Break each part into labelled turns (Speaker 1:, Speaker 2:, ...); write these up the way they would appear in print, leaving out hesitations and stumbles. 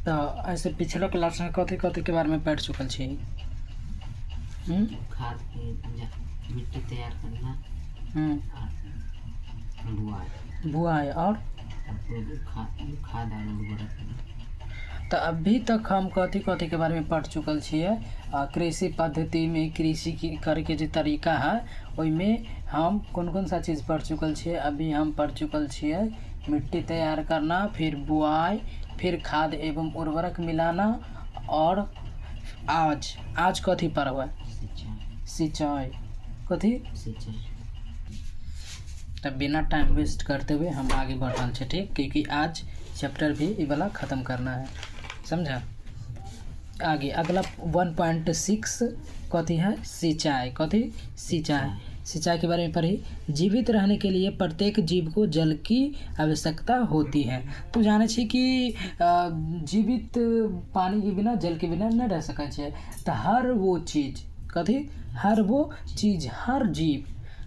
Speaker 1: तो ऐसे पिछला क्लास में कथी कथी के बारे में पढ़ चुकल छी?
Speaker 2: खाद के मिट्टी तैयार करना और
Speaker 1: बुआई और
Speaker 2: खाद और उर्वरक।
Speaker 1: तो अभी तक हम कथी कथी के बारे में पढ़ चुकल छिए। कृषि पद्धति में कृषि की करे के जो तरीका है ओइमें हम कौन कौन सा चीज़ पढ़ चुकल छिए। अभी हम पढ़ चुकल छिए मिट्टी तैयार करना, फिर बुआई, फिर खाद एवं उर्वरक मिलाना, और आज कथी पढ़ब? सिंचाई। कथी? तब बिना टाइम वेस्ट करते हुए हम आगे बढ़ल छे, ठीक? क्योंकि आज चैप्टर भी ये वाला ख़त्म करना है, समझा? आगे अगला 1.6 कथी है? सिंचाई। कथी? सिंचाई। सिंचाई के बारे में पढ़ी। जीवित रहने के लिए प्रत्येक जीव को जल की आवश्यकता होती है। तो जाने छी कि जीवित पानी के बिना, जल के बिना नहीं रह सकै छे। तो हर वो चीज़, कथी? हर वो चीज़,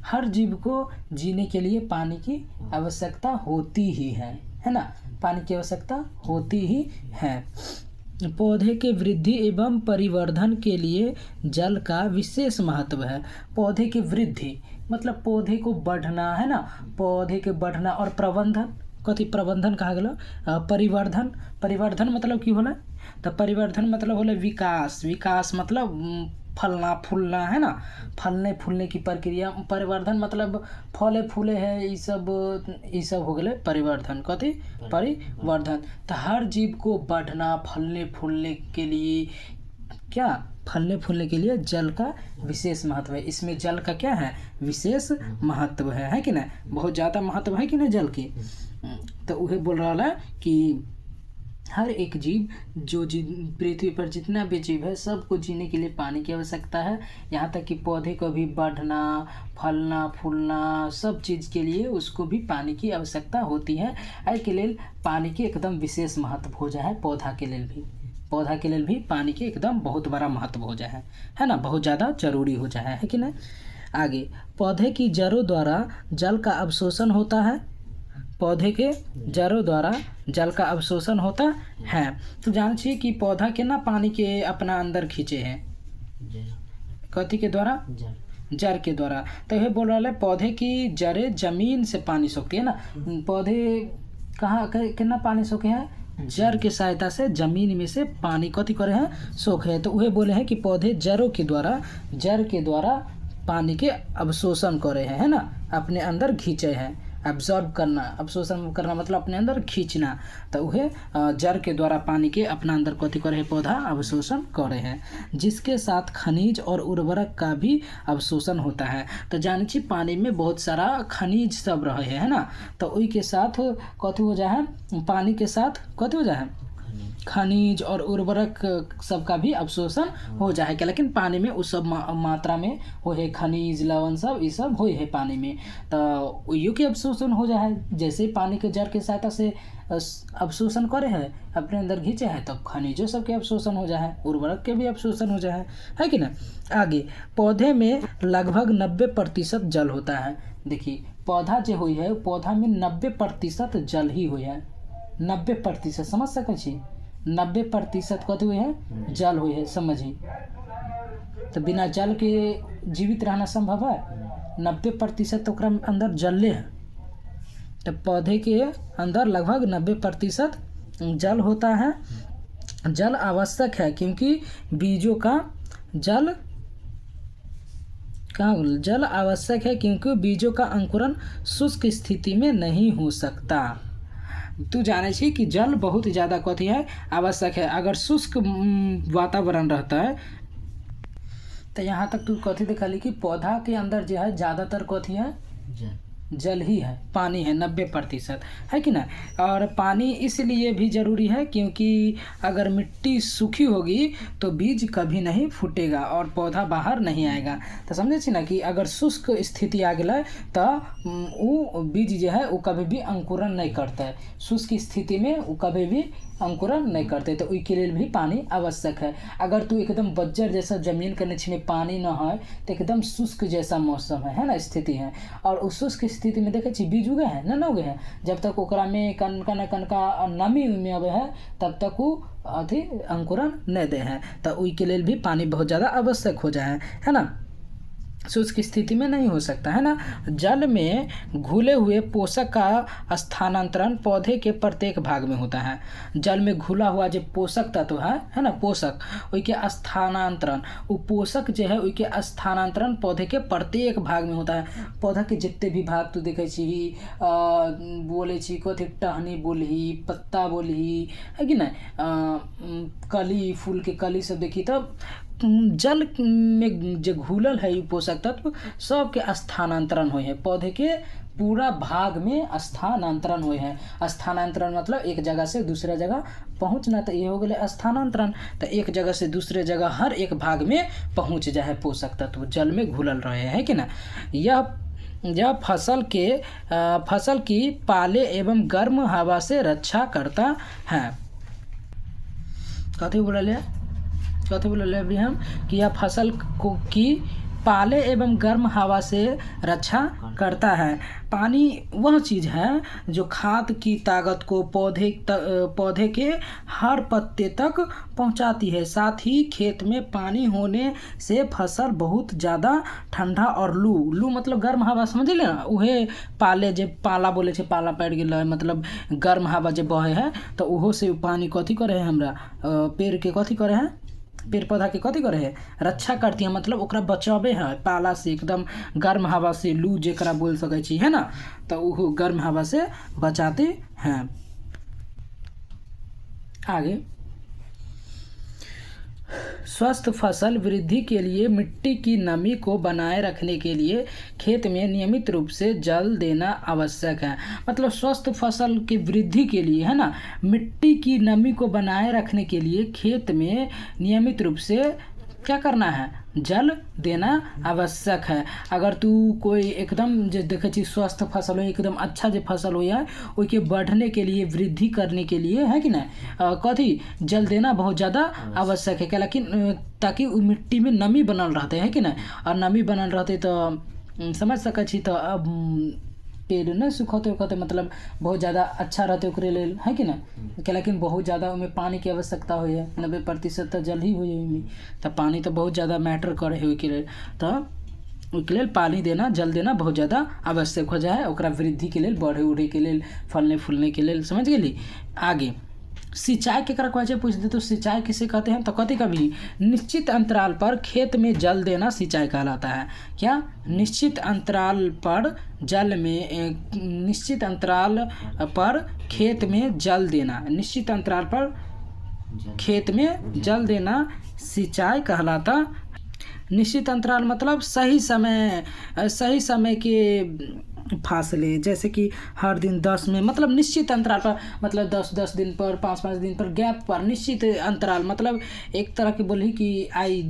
Speaker 1: हर जीव को जीने के लिए पानी की आवश्यकता होती ही है ना? पानी की आवश्यकता होती ही है। पौधे के वृद्धि एवं परिवर्धन के लिए जल का विशेष महत्व है। पौधे की वृद्धि मतलब पौधे को बढ़ना, है ना? पौधे के बढ़ना। और प्रबंधन, कथी प्रबंधन कहा गया? परिवर्धन मतलब की होला? तो परिवर्धन मतलब होला विकास मतलब फलना फूलना, है ना? फलने फूलने की प्रक्रिया। परिवर्धन मतलब फले फूले है, ये सब हो गए परिवर्धन। कथी? परिवर्धन। तो हर जीव को बढ़ना, फलने फूलने के लिए क्या? फलने फूलने के लिए जल का विशेष महत्व है। इसमें जल का क्या है? विशेष महत्व है कि नहीं? बहुत ज़्यादा महत्व है कि नहीं जल की? तो वह बोल रहा है कि हर एक जीव, जो पृथ्वी पर जितना भी जीव है, सबको जीने के लिए पानी की आवश्यकता है। यहाँ तक कि पौधे को भी बढ़ना, फलना फूलना, सब चीज़ के लिए उसको भी पानी की आवश्यकता होती है। एहि के लेल पानी के एकदम विशेष महत्व हो जाए। पौधा के लेल भी पानी के एकदम बहुत बड़ा महत्व हो जाए, है ना? बहुत ज़्यादा जरूरी हो जाए, है कि नहीं? आगे, पौधे की जड़ों द्वारा जल का अवशोषण होता है। पौधे के जड़ों द्वारा जल का अवशोषण होता है। तो जान छिए कि पौधा के ना पानी के अपना अंदर खींचे हैं। कथी के द्वारा? जड़ के द्वारा। तो यह बोल रहा है पौधे की जड़ें जमीन से पानी सोखती है ना? पौधे कहाँ कितना पानी सोखे हैं? जड़ के सहायता से जमीन में से पानी कथी करे हैं? सोखे हैं। तो वह बोले हैं कि पौधे जड़ के द्वारा पानी के अवशोषण करे हैं, है ना? अपने अंदर खींचे हैं। अब्जॉर्ब करना, अवशोषण करना मतलब अपने अंदर खींचना। तो वह जड़ के द्वारा पानी के अपना अंदर कथी करे है? पौधा अवशोषण करे हैं, जिसके साथ खनिज और उर्वरक का भी अवशोषण होता है। तो जाने छी पानी में बहुत सारा खनिज सब रहे है ना? तो वही के साथ कथी हो जाए है? पानी के साथ कथी हो जाए है? खनिज और उर्वरक सबका भी अवशोषण हो जाए। लेकिन पानी में उस सब मात्रा में हो है, खनिज लवण सब ये सब हो है पानी में। तो यू के अवशोषण हो जाए। जैसे पानी के जड़ के सहायता से अवशोषण करे है, अपने अंदर खींचे है, तो खनिजों सब के अवशोषण हो जाए, उर्वरक के भी अवशोषण हो जाए, है कि ना? आगे, पौधे में लगभग 90% जल होता है। देखिए पौधा जो हुई है, पौधा में 90% जल ही हुई है। 90% समझ सके छी? 90% कथी हुई है? जल हुई है, समझी? तो बिना जल के जीवित रहना संभव है? 90% ओकरा अंदर जले है। तो पौधे के अंदर लगभग 90% जल होता है। जल आवश्यक है क्योंकि बीजों का जल आवश्यक है क्योंकि बीजों का अंकुरन शुष्क स्थिति में नहीं हो सकता। तू जाने छी कि जल बहुत ज़्यादा कथी है? आवश्यक है। अगर शुष्क वातावरण रहता है तो यहाँ तक तू कथी देखा ली कि पौधा के अंदर जो है ज़्यादातर कथी है? जल ही है, पानी है 90%, है कि ना? और पानी इसलिए भी ज़रूरी है क्योंकि अगर मिट्टी सूखी होगी तो बीज कभी नहीं फूटेगा और पौधा बाहर नहीं आएगा। तो समझे छी ना कि अगर शुष्क स्थिति आ गया तो वो बीज जो है वो कभी भी अंकुरन नहीं करता है। शुष्क स्थिति में वो कभी भी अंकुरन नहीं करते। तो उसके लिए भी पानी आवश्यक है। अगर तू एकदम बंजर जैसा जमीन के नीचे में पानी ना है तो एकदम शुष्क जैसा मौसम है ना? स्थिति है। और उस शुष्क स्थिति में देखे छी बीज उगे हैं न उगे हैं, जब तक ओकरा में कनका न कनका नमी में आवे है तब तक वो अथी अंकुरन नहीं दे हैं। तो उनके लिए भी पानी बहुत ज़्यादा आवश्यक हो जाए है ना, शुष्क स्थिति में नहीं हो सकता है ना। जल में घुले हुए पोषक का स्थानांतरण पौधे के प्रत्येक भाग में होता है। जल में घुला हुआ जो पोषक तत्व है ना, पोषक उसके स्थानांतरण, वो पोषक जो है उसके स्थानांतरण पौधे के प्रत्येक भाग में होता है। पौधा के जितने भी भाग तू देखे छी बोले छी कथी टहनी बोलही, पत्ता बोलही है कि नहीं, कली फूल के कली सब देखी तब जल में जो घुलल है पोषक तत्व सबके स्थानांतरण हुए हैं, पौधे के पूरा भाग में स्थानांतरण हुए हैं। स्थानांतरण मतलब एक जगह से दूसरे जगह पहुंचना, तो ये हो गया स्थानांतरण। तो एक जगह से दूसरे जगह हर एक भाग में पहुंच जाए पोषक तत्व जल में घुलल रहे हैं कि ना। यह फसल की पाले एवं गर्म हवा से रक्षा करता है। कथी बोले अभी हम कि यह फसल की पाले एवं गर्म हवा से रक्षा करता है। पानी वह चीज़ है जो खाद की ताकत को पौधे के हर पत्ते तक पहुंचाती है। साथ ही खेत में पानी होने से फसल बहुत ज़्यादा ठंडा और लू मतलब गर्म हवा समझ ले ना, उहे पाले जे पाला बोले छे, पाला पड़ गया मतलब गर्म हवा जे बहे है, तो उहो से पानी कथी करे है हमरा पेड़ के कथी करे है, पेड़ पौधा के कथी करे है रक्षा करती है, मतलब ओकरा बचावे है पाला से, एकदम गर्म हवा से, लू जेकरा बोल सके छी है ना, तो वो गर्म हवा से बचाते हैं। आगे स्वस्थ फसल वृद्धि के लिए मिट्टी की नमी को बनाए रखने के लिए खेत में नियमित रूप से जल देना आवश्यक है। मतलब स्वस्थ फसल की वृद्धि के लिए है ना, मिट्टी की नमी को बनाए रखने के लिए खेत में नियमित रूप से क्या करना है, जल देना आवश्यक है। अगर तू कोई एकदम जो देखे छी स्वस्थ फसल हो, एकदम अच्छा जो फसल हो है, उसके बढ़ने के लिए, वृद्धि करने के लिए है कि ना कथी जल देना बहुत ज़्यादा आवश्यक है। क्या लेकिन ताकि वो मिट्टी में नमी बनल रहते है कि ना, और नमी बनल रहते तो समझ सके छी, तो अब पेड़ नहीं सुखते मतलब बहुत ज़्यादा अच्छा रहते ओकरे लेल है कि ना। क्या लेकिन बहुत ज़्यादा उनमें पानी की आवश्यकता हो है, 90% तो जल ही हो है, तो पानी तो बहुत ज़्यादा मैटर करे है उसके लिए, तो उसके लिए पानी देना, जल देना बहुत ज़्यादा आवश्यक हो जाए ओकरा वृद्धि के लिए, बढ़े उड़े के लिए, फलने फूलने के लिए। समझ गेली। आगे सिंचाई के क्वेश्चन पूछ दे तो सिंचाई किसे कहते हैं, तो कथी कभी निश्चित अंतराल पर खेत में जल देना सिंचाई कहलाता है। क्या निश्चित अंतराल पर जल में निश्चित अंतराल पर खेत में जल देना, निश्चित अंतराल पर खेत में जल देना सिंचाई कहलाता। निश्चित अंतराल मतलब सही समय के फासले, जैसे कि हर दिन 10 में मतलब निश्चित अंतराल पर, मतलब 10 दिन पर, 5 दिन पर गैप पर निश्चित अंतराल, मतलब एक तरह के बोली कि आई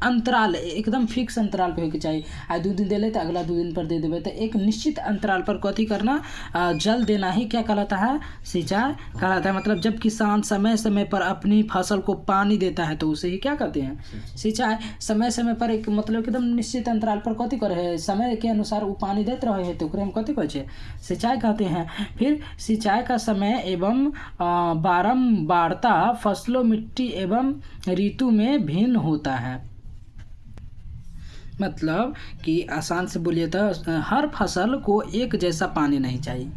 Speaker 1: अंतराल एकदम फिक्स अंतराल पे होके चाहिए। आई 2 दिन दे ले तो अगला 2 दिन पर दे देवे, तो एक निश्चित अंतराल पर कथी करना जल देना ही क्या कहलाता है, सिंचाई कहलाता है। मतलब जब किसान समय समय पर अपनी फसल को पानी देता है तो उसे ही क्या कहते हैं, सिंचाई। समय समय पर एक मतलब एकदम निश्चित अंतराल पर कथी करे है, समय के अनुसार वो पानी देते रहे है, तो ओकरे हम कथी कहै छै, सिंचाई कहते हैं। फिर सिंचाई का समय एवं बारंबारता फसलों, मिट्टी एवं ऋतु में भिन्न होता है। मतलब कि आसान से बोलिए तो हर फसल को एक जैसा पानी नहीं चाहिए,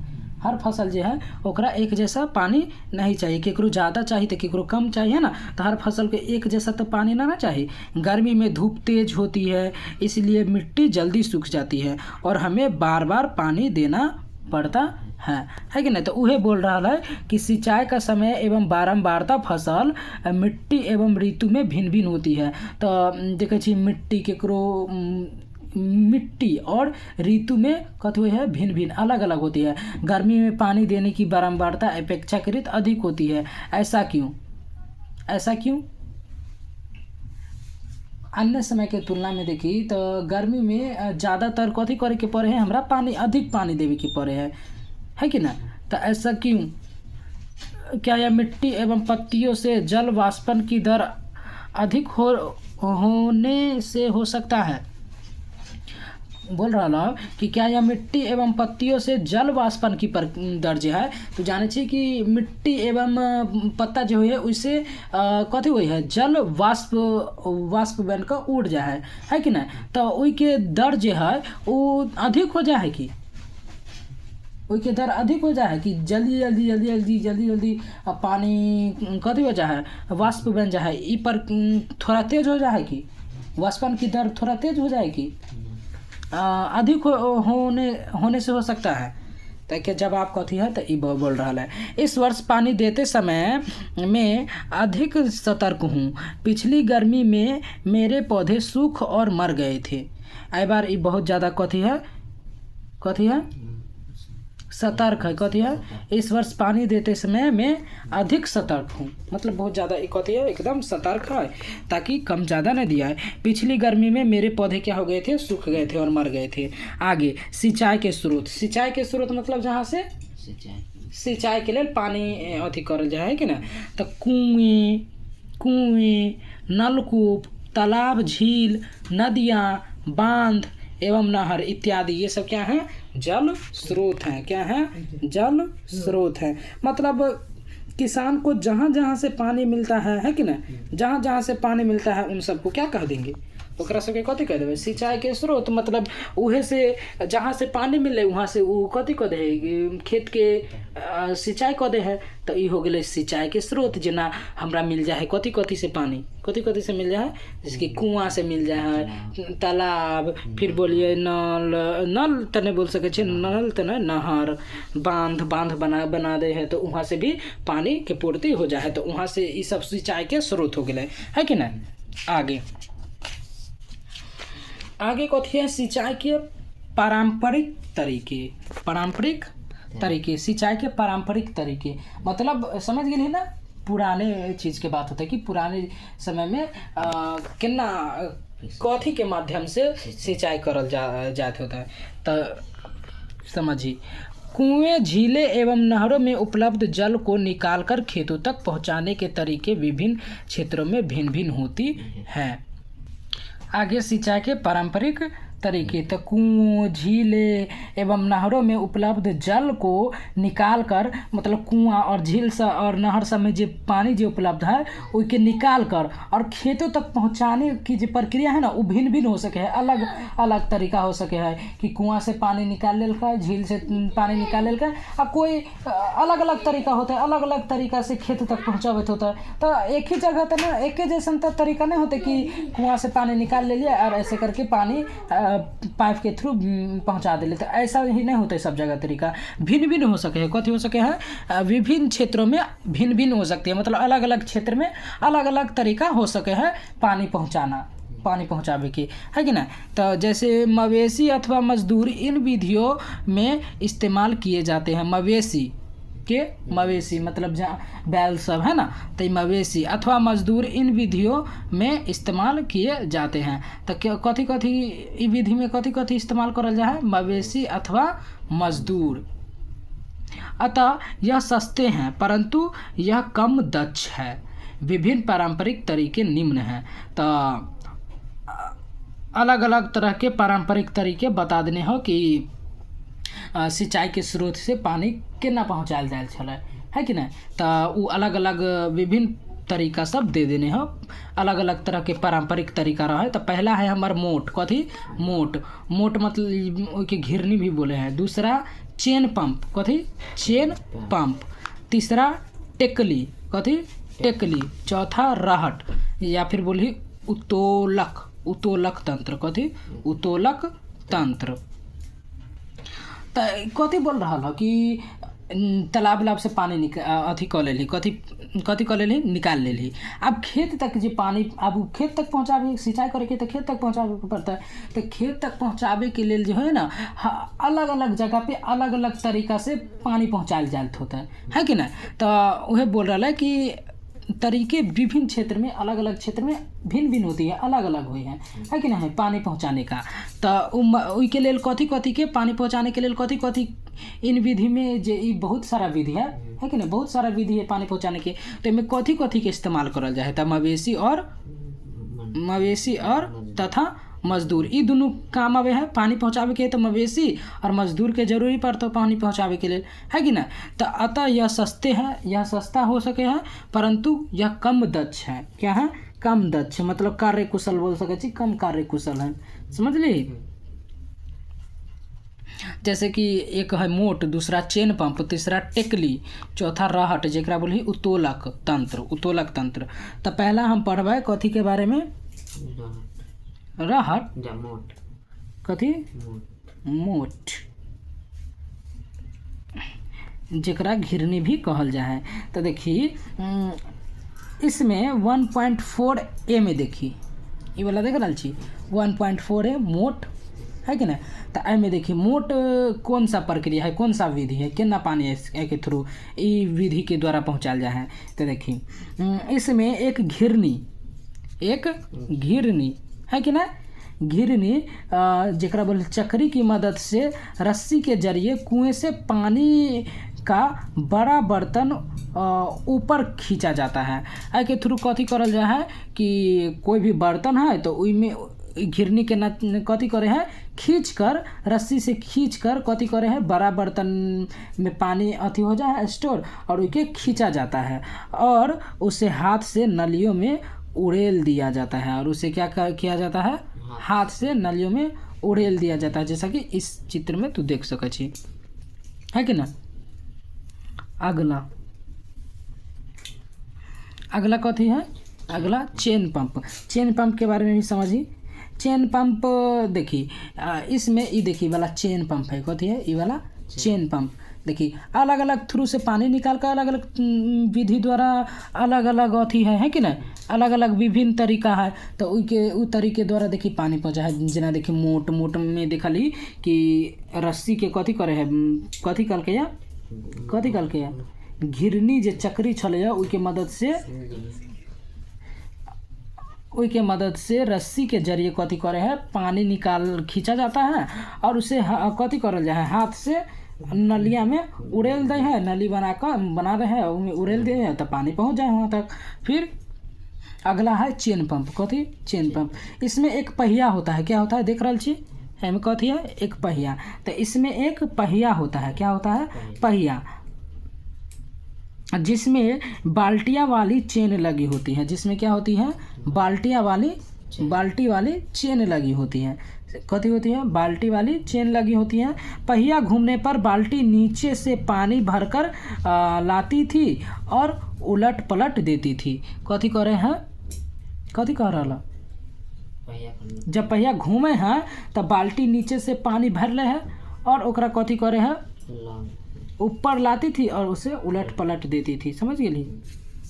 Speaker 1: हर फसल जो है ओकरा एक जैसा पानी नहीं चाहिए, केकरो ज़्यादा चाहिए तो केकरो कम चाहिए ना, तो हर फसल के एक जैसा तो पानी ना चाहिए। गर्मी में धूप तेज होती है, इसलिए मिट्टी जल्दी सूख जाती है और हमें बार बार पानी देना पड़ता है कि नहीं। तो वह बोल रहा है कि सिंचाई का समय एवं बारंबारता फसल मिट्टी एवं ऋतु में भिन्न भिन्न होती है। तो देखे छी मिट्टी केकरो मिट्टी और ऋतु में कथी है भिन्न भिन्न अलग अलग होती है। गर्मी में पानी देने की बारंबारता अपेक्षाकृत अधिक होती है, ऐसा क्यों? अन्य समय के तुलना में देखी तो गर्मी में ज़्यादातर कथी करे के पड़े है, हमरा अधिक पानी देवे के पड़े है कि ना। तो ऐसा क्यों? क्या यह मिट्टी एवं पत्तियों से जल वाष्पन की दर अधिक होने से हो सकता है? बोल रहा हूँ कि क्या यह मिट्टी एवं पत्तियों से जल वाष्पन की दर जो है तो जाने छी कि मिट्टी एवं पत्ता जो है उससे कथी हुई है जल वाष्प बन कर उड़ जा है कि ना। तो वही के दर जो है वो अधिक हो जा है कि वही के दर अधिक हो जा है कि जल्दी पानी कथी हो जा है वाष्प बन जा है ई पर थोड़ा तेज हो जा है कि वाष्पन की दर थोड़ा तेज हो जाएगी अधिक होने से हो सकता है। ताकि जब आप कथी है तो ये बोल रहा है इस वर्ष पानी देते समय मैं अधिक सतर्क हूँ। पिछली गर्मी में मेरे पौधे सूख और मर गए थे। आई बार ये बहुत ज़्यादा कथी है सतर्क है कथी है इस वर्ष पानी देते समय मैं अधिक सतर्क हूँ मतलब बहुत ज़्यादा कथी है एकदम सतर्क है ताकि कम ज़्यादा न दिया है। पिछली गर्मी में मेरे पौधे क्या हो गए थे सूख गए थे और मर गए थे। आगे सिंचाई के स्रोत मतलब जहाँ से सिंचाई के लिए पानी अथी करल जाए है कि ना। तो कुएं नलकूप तालाब झील नदियाँ बांध एवं नहर इत्यादि ये सब क्या है जल स्रोत हैं। क्या है जल स्रोत है मतलब किसान को जहाँ जहाँ से पानी मिलता है कि ना जहाँ जहाँ से पानी मिलता है उन सबको क्या कह देंगे ओकरा सबके कथी कह देवे सिंचाई के स्रोत मतलब उहे से जहाँ से पानी मिले वहाँ से वो कथी कह दे खेत के सिंचाई कह दे है। तो ये हो गए सिंचाई के स्रोत जना हमरा मिल जाए कथी से पानी कथी से मिल जाए जिसके कुआँ से मिल जाए तालाब फिर बोलिए नल तो नहीं बोल सके नल तो नहीं नहर बांध बना दे है तो वहाँ से भी पानी के पूर्ति हो जाए तो वहाँ से ये सब सिंचाई के स्रोत हो गए है कि ना। आगे कथी है सिंचाई के पारंपरिक तरीके सिंचाई के पारंपरिक तरीके मतलब समझ गए ना पुराने चीज़ के बात होता है कि पुराने समय में कितना कथी के माध्यम से सिंचाई करल जात होता है। तो समझिए कुएं झीलें एवं नहरों में उपलब्ध जल को निकालकर खेतों तक पहुंचाने के तरीके विभिन्न क्षेत्रों में भिन्न होती हैं। आगे सिंचाई के पारंपरिक तरीके तो कुओं झीलें एवं नहरों में उपलब्ध जल को निकालकर मतलब कुआं और झील सा और नहर सब में जो पानी जो उपलब्ध है उसके निकाल कर और खेतों तक पहुंचाने की जो प्रक्रिया है ना वो भिन्न हो सके है अलग अलग तरीका हो सके है कि कुआं से पानी निकाल लेलका झील से पानी निकाल लेलका और कोई अलग अलग तरीका होता है अलग अलग तरीका से खेत तक पहुँचावत होता है। तो एक ही जगह तो ना एक जैसा तरीका नहीं होता कि कुआं से पानी निकाल ले लिया और ऐसे करके पानी पाइप के थ्रू पहुंचा दे तो ऐसा ही नहीं होता है। सब जगह तरीका भिन्न हो सके है कथी हो सके है विभिन्न क्षेत्रों में भिन्न हो सकती है मतलब अलग अलग क्षेत्र में अलग अलग तरीका हो सके है पानी पहुंचावे की है कि ना। तो जैसे मवेशी अथवा मजदूर इन विधियों में इस्तेमाल किए जाते हैं। मवेशी मतलब जहाँ बैल सब है ना तो मवेशी अथवा मजदूर इन विधियों में इस्तेमाल किए जाते हैं। तो कथी विधि में कथी इस्तेमाल करल जाए मवेशी अथवा मजदूर। अतः यह सस्ते हैं परंतु यह कम दक्ष है। विभिन्न पारंपरिक तरीके निम्न हैं। तो अलग अलग तरह के पारंपरिक तरीके बता देने हो कि सिंचाई के स्रोत से पानी केना पहुँचायल जाए छले है कि नहीं। तो वो अलग अलग विभिन्न तरीका सब दे देने हो अलग अलग तरह के पारंपरिक तरीका रहा है। तो पहला है हमार मोट मतलब के घिरनी भी बोले हैं। दूसरा चेन पंप तीसरा टेकली चौथा रहट या फिर बोली उत्तोलक तंत्र। तो कथी बोल रहा है कि तालाब से पानी अथी कर लेली कथी कर लेली निकाल लेली। अब खेत तक जो पानी अब खेत तक पहुँचावे सिंचाई करे के तो खेत तक पहुँचावे पड़ता है। तो खेत तक पहुँचावे के लिए जो है ना अलग अलग जगह पे अलग अलग तरीका से पानी पहुँचायल जात होता है कि ना। तो वह बोल रहा है कि तरीके विभिन्न क्षेत्र में अलग अलग क्षेत्र में भिन्न होती है अलग अलग हुई है कि नहीं पानी पहुँचाने का। तो उसके लिए कथी के पानी पहुँचाने के लिए कथी इन विधि में जे बहुत सारा विधि है कि नहीं बहुत सारा विधि है पानी पहुँचाने के। तो इनमें कथी के इस्तेमाल करल जाए तो मवेशी और तथा मजदूर, ई दोनों काम आवे है पानी पहुँचावे के, तो मवेशी और मजदूर के जरूरी पड़ता पानी पहुँचावे के लिए, है कि ना। तो अतः यह सस्ते हैं, यह सस्ता हो सके है, परंतु यह कम दक्ष है। क्या है? कम दक्ष, मतलब कार्य कुशल बोल सके छी, कम कार्य कुशल है, समझ ली। जैसे कि एक है मोट, दूसरा चेन पंप, तीसरा टेकली, चौथा रहट जेकरा बोली उत्तोलक तंत्र, उत्तोलक तंत्र। तो पहला हम पढ़बै कथी के बारे में? रहट,
Speaker 2: मोट,
Speaker 1: कथी? मोट, जेकरा घिरनी भी कहल जा है। तो देखिए इसमें 1.4 ए में देखिए, ये वाला देख रहा छी 1.4 ए मोट, है कि ना। तो एमें देखिए मोट कौन सा प्रक्रिया है, कौन सा विधि है, केना पानी के थ्रू ई विधि के द्वारा पहुँचाल जा है। तो देखिए इसमें एक घिरनी है कि ना, घिरनी जेकरा बोले चक्री की मदद से रस्सी के जरिए कुएं से पानी का बड़ा बर्तन ऊपर खींचा जाता है। आई के थ्रू कथी करल जा है कि कोई भी बर्तन है तो उनमें घिरनी के कथी करे है, खींच कर, रस्सी से खींच कर कथी करे है, बड़ा बर्तन में पानी अथी हो जाए है स्टोर, और उसे खींचा जाता है और उसे हाथ से नलियों में उड़ेल दिया जाता है। और उसे क्या किया जाता है? हाथ से नलियों में उड़ेल दिया जाता है, जैसा कि इस चित्र में तू देख सके छी, है कि ना। अगला कथी है? अगला चेन पंप। चेन पंप के बारे में भी समझी। चेन पंप देखिए इसमें ये देखिए वाला चेन पंप है, कथी है? ये वाला चेन पंप। देखिए अलग अलग थ्रू से पानी निकाल कर अलग अलग विधि द्वारा अलग अलग अथी है कि ना, अलग अलग विभिन्न तरीका है। तो उ तरीके द्वारा देखिए पानी पहुँचा है। जना देखिए मोट में देखली कि रस्सी के कथी करे है, कथी कल के या घिरनी जे चक्री छले उनके मदद से रस्सी के जरिए कथी करे है, पानी खींचा जाता है और उसे कथी करल जाए है, हाथ से नलिया में उड़ेल दे है, नली बना दे है, उनमें उड़ेल दे है तो पानी पहुंच जाए वहाँ तक। फिर अगला है चेन पंप। कथी? Chain pump. इसमें एक पहिया होता है, क्या होता है देख रहा छी, एम कथी है? एक पहिया। तो इसमें एक पहिया होता है, क्या होता है? पहिया, जिसमें बाल्टियाँ वाली चेन लगी होती है, जिसमें क्या होती है? बाल्टी वाली चेन लगी होती है। कथी होती है? बाल्टी वाली चेन लगी होती है। पहिया घूमने पर बाल्टी नीचे से पानी भरकर लाती थी और उलट पलट देती थी। कथी करे हैं? कथी कह रहा? जब पहिया घूमे हैं तब बाल्टी नीचे से पानी भर ले है और ओकरा कथी करे है, ऊपर लाती थी और उसे उलट पलट देती थी। समझ गेली?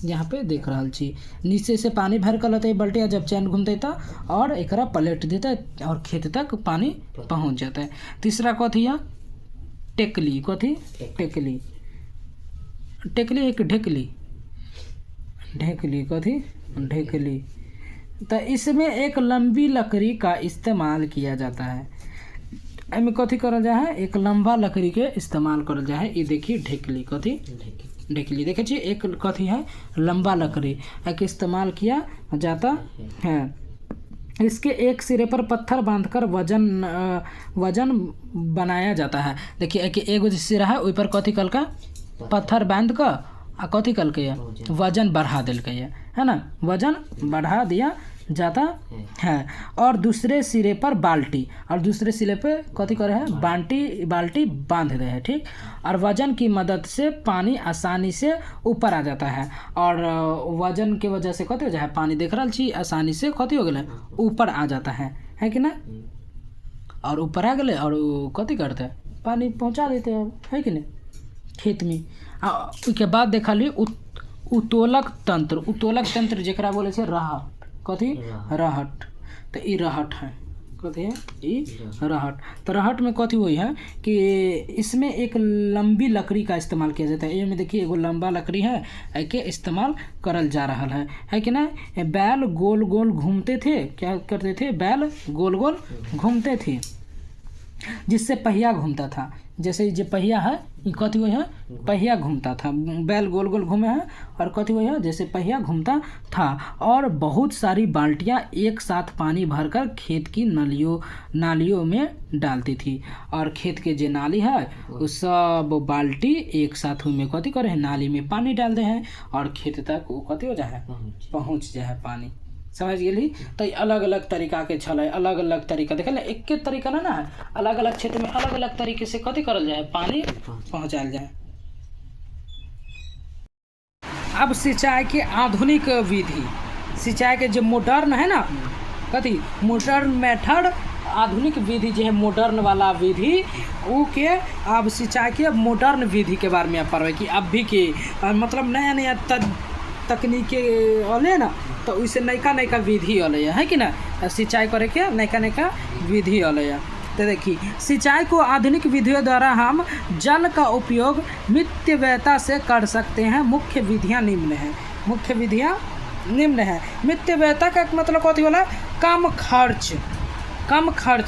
Speaker 1: यहाँ पे देख रहा छी नीचे से पानी भर कर लेते बाल्टिया, जब चैन घूमते था और एकरा पलट देता है और खेत तक पानी पहुँच जाता है। तीसरा कथी है? टेकली। कथी? टेकली। टेकली एक ढेकली, कथी? ढेकली। तो इसमें एक लंबी लकड़ी का इस्तेमाल किया जाता है। एमें कथी करल जाए है? एक लंबा लकड़ी के इस्तेमाल करल जाए है। ये देखिए ढेकली। कथी? ढेकली। देखे छी एक कथी है? लंबा लकड़ी के इस्तेमाल किया जाता है। इसके एक सिरे पर पत्थर बांधकर वजन बनाया जाता है। देखिए एगो सिरा है, ऊपर कथी कल का? पत्थर बांध कर आ कथी कल के वजन बढ़ा दिल के है ना, वजन बढ़ा दिया जाता है। और दूसरे सिरे पर बाल्टी, और दूसरे सिरे पे कथी करे है? बाल्टी बांध दे है, ठीक। और वजन की मदद से पानी आसानी से ऊपर आ जाता है। और वजन के वजह से कथी हो जाए है? पानी देख रहा छी आसानी से कथी हो गए ऊपर आ जाता है कि ना। और ऊपर आ गए और कथी करते हैं? पानी पहुँचा देते हैं, है कि नहीं, खेत में। उसके बाद देखा ली उत्तोलक तंत्र जेकरा बोले से रहट। कथी? रहट। तो ई रहट है। कथी है? ई रहट। तो रहट में कथी हुई है कि इसमें एक लंबी लकड़ी का इस्तेमाल किया जाता है। ये में देखिए एगो लंबा लकड़ी है, के इस्तेमाल करल जा रहा है कि ना। बैल गोल गोल घूमते थे। क्या करते थे? बैल गोल गोल घूमते थे। जिससे पहिया घूमता था। जैसे जो पहिया है ये कथी हुई है, पहिया घूमता था, बैल गोल गोल घूमे हैं और कथी हुई है, जैसे पहिया घूमता था। और बहुत सारी बाल्टियां एक साथ पानी भरकर खेत की नालियों में डालती थी। और खेत के जो नाली है उस सब बाल्टी एक साथ में कथी करे है, नाली में पानी डाल दे हैं और खेत तक वो कथी हो जाए, पहुँच जाए पानी। समझ गेली। तो अलग अलग तरीका के छल, अलग अलग तरीका देखे एक के तरीका ना अलग अलग क्षेत्र में अलग अलग तरीके से कथी करल जाए, पानी पहुँचायल जाए। अब सिंचाई के आधुनिक विधि, सिंचाई के जो मॉडर्न है ना, कथी मॉडर्न मेथड, आधुनिक विधि जो है मॉडर्न वाला विधि, वो के अब सिंचाई के मॉडर्न विधि के बारे में पढ़े कि अभी के मतलब नया नया तकनीक अले ना, तो उससे नयका नयका विधि अल है कि ना, सिंचाई करे के नयका नयका विधि अल। तो देखिए सिंचाई को आधुनिक विधियों द्वारा हम जल का उपयोग मितव्ययता से कर सकते हैं। मुख्य विधियाँ निम्न है, मुख्य विधियाँ निम्न है। मितव्ययता का मतलब कथी होला, कम खर्च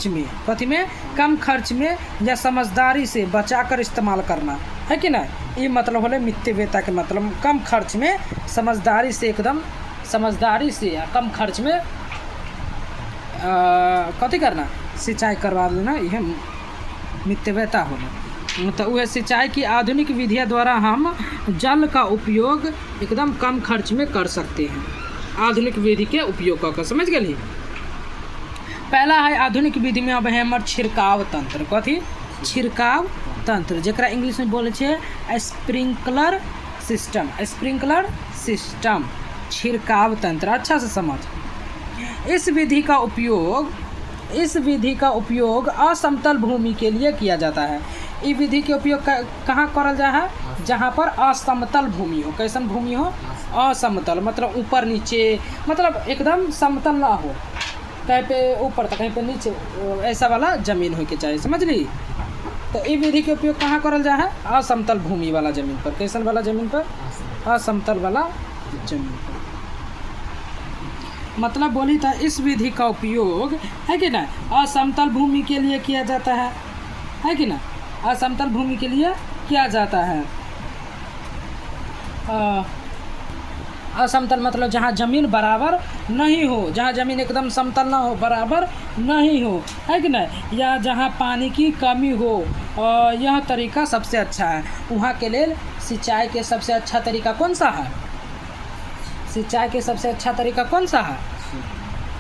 Speaker 1: में कथी में, कम खर्च में या समझदारी से बचाकर इस्तेमाल करना है कि ना, ये मतलब होले मितव्ययता के मतलब कम खर्च में समझदारी से, एकदम समझदारी से कम खर्च में कथी करना, सिंचाई करवा लेना, यह मितव्ययता होला। तो वह सिंचाई की आधुनिक विधियों द्वारा हम जल का उपयोग एकदम कम खर्च में कर सकते हैं। आधुनिक विधि के उपयोग कर समझ गए। पहला है आधुनिक विधि में अब है हमार छिड़काव तंत्र, कथी छिड़काव तंत्र, जरा इंग्लिश में बोले छे स्प्रिंकलर सिस्टम, स्प्रिंकलर सिस्टम, छिड़काव तंत्र। अच्छा से समझ। इस विधि का उपयोग असमतल भूमि के लिए किया जाता है। इस विधि के उपयोग कहाँ करल जा है, जहाँ पर असमतल भूमि हो। कैसन भूमि हो, असमतल मतलब ऊपर नीचे, मतलब एकदम समतल ना हो, कहीं पे ऊपर तो कहीं पे नीचे, ऐसा वाला जमीन हो के चाहिए, समझ ली। तो इस विधि के उपयोग कहाँ करल जा है, असमतल भूमि वाला जमीन पर। कैसन वाला जमीन पर, असमतल वाला जमीन पर। मतलब बोली था इस विधि का उपयोग है कि ना असमतल भूमि के लिए किया जाता है कि ना, असमतल भूमि के लिए किया जाता है। असमतल मतलब जहाँ ज़मीन बराबर नहीं हो, जहाँ ज़मीन एकदम समतल ना हो, बराबर नहीं हो, है कि नहीं, या जहाँ पानी की कमी हो। यह तरीका सबसे अच्छा है। वहाँ के लिए सिंचाई के सबसे अच्छा तरीका कौन सा है, सिंचाई के सबसे अच्छा तरीका कौन सा है,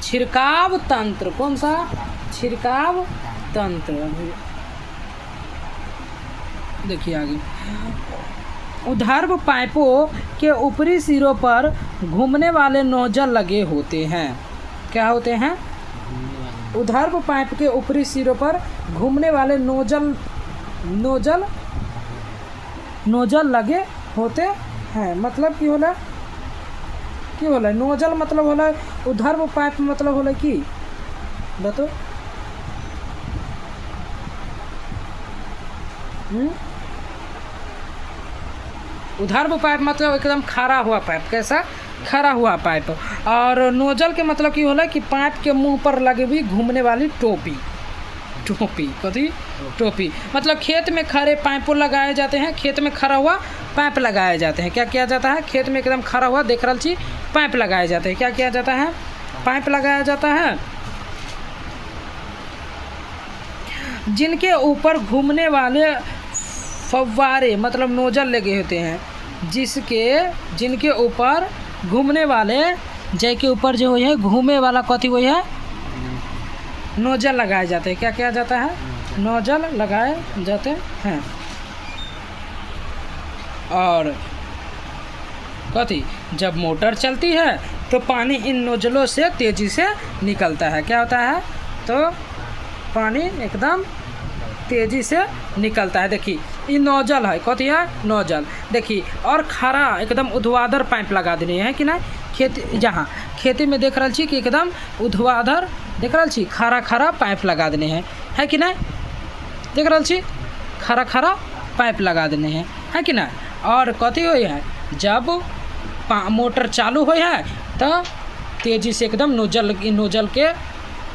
Speaker 1: छिड़काव तंत्र। कौन सा, छिड़काव तंत्र। देखिए आगे, ऊर्ध्व पाइपों के ऊपरी सिरों पर घूमने वाले नोजल लगे होते हैं। क्या होते हैं, ऊर्ध्व पाइप के ऊपरी सिरों पर घूमने वाले नोजल लगे होते हैं। मतलब की होला नोजल मतलब होला ऊर्ध्व पाइप मतलब होला कि बताओ, ऊर्ध्व पाइप मतलब एकदम खड़ा हुआ पाइप। कैसा, खड़ा हुआ पाइप। और नोजल के मतलब की होला कि पाइप के मुंह पर लगे हुई घूमने वाली टोपी कथी, टोपी। मतलब खेत में खड़े पाइपों लगाए जाते हैं, खेत में खड़ा हुआ पाइप लगाए जाते हैं। क्या किया जाता है, खेत में एकदम खड़ा हुआ देख रही चीज पाइप लगाए जाते हैं। क्या किया जाता है, पाइप लगाया जाता है, जिनके ऊपर घूमने वाले फव्वारे मतलब नोजल लगे होते हैं, जिनके ऊपर घूमने वाले, के ऊपर जो है घूमे वाला कथी वो है, नोजल लगाए जाते हैं। क्या किया जाता है, नोजल लगाए जाते हैं। और कथी, जब मोटर चलती है तो पानी इन नोजलों से तेज़ी से निकलता है। क्या होता है, तो पानी एकदम तेज़ी से निकलता है। देखिए ये नोजल है, कथी है, नोजल। देखिए और खड़ा एकदम ऊर्ध्वाधर पाइप लगा देनी है कि ना, जहाँ खेती में देख रही छी कि एकदम ऊर्ध्वाधर देख रही छी, खड़ा पाइप लगा देने है कि ना, देख रही छी खड़ा पाइप लगा देने है कि ना। और कथी हो है, जब मोटर चालू हो है तो तेज़ी से एकदम नोजल के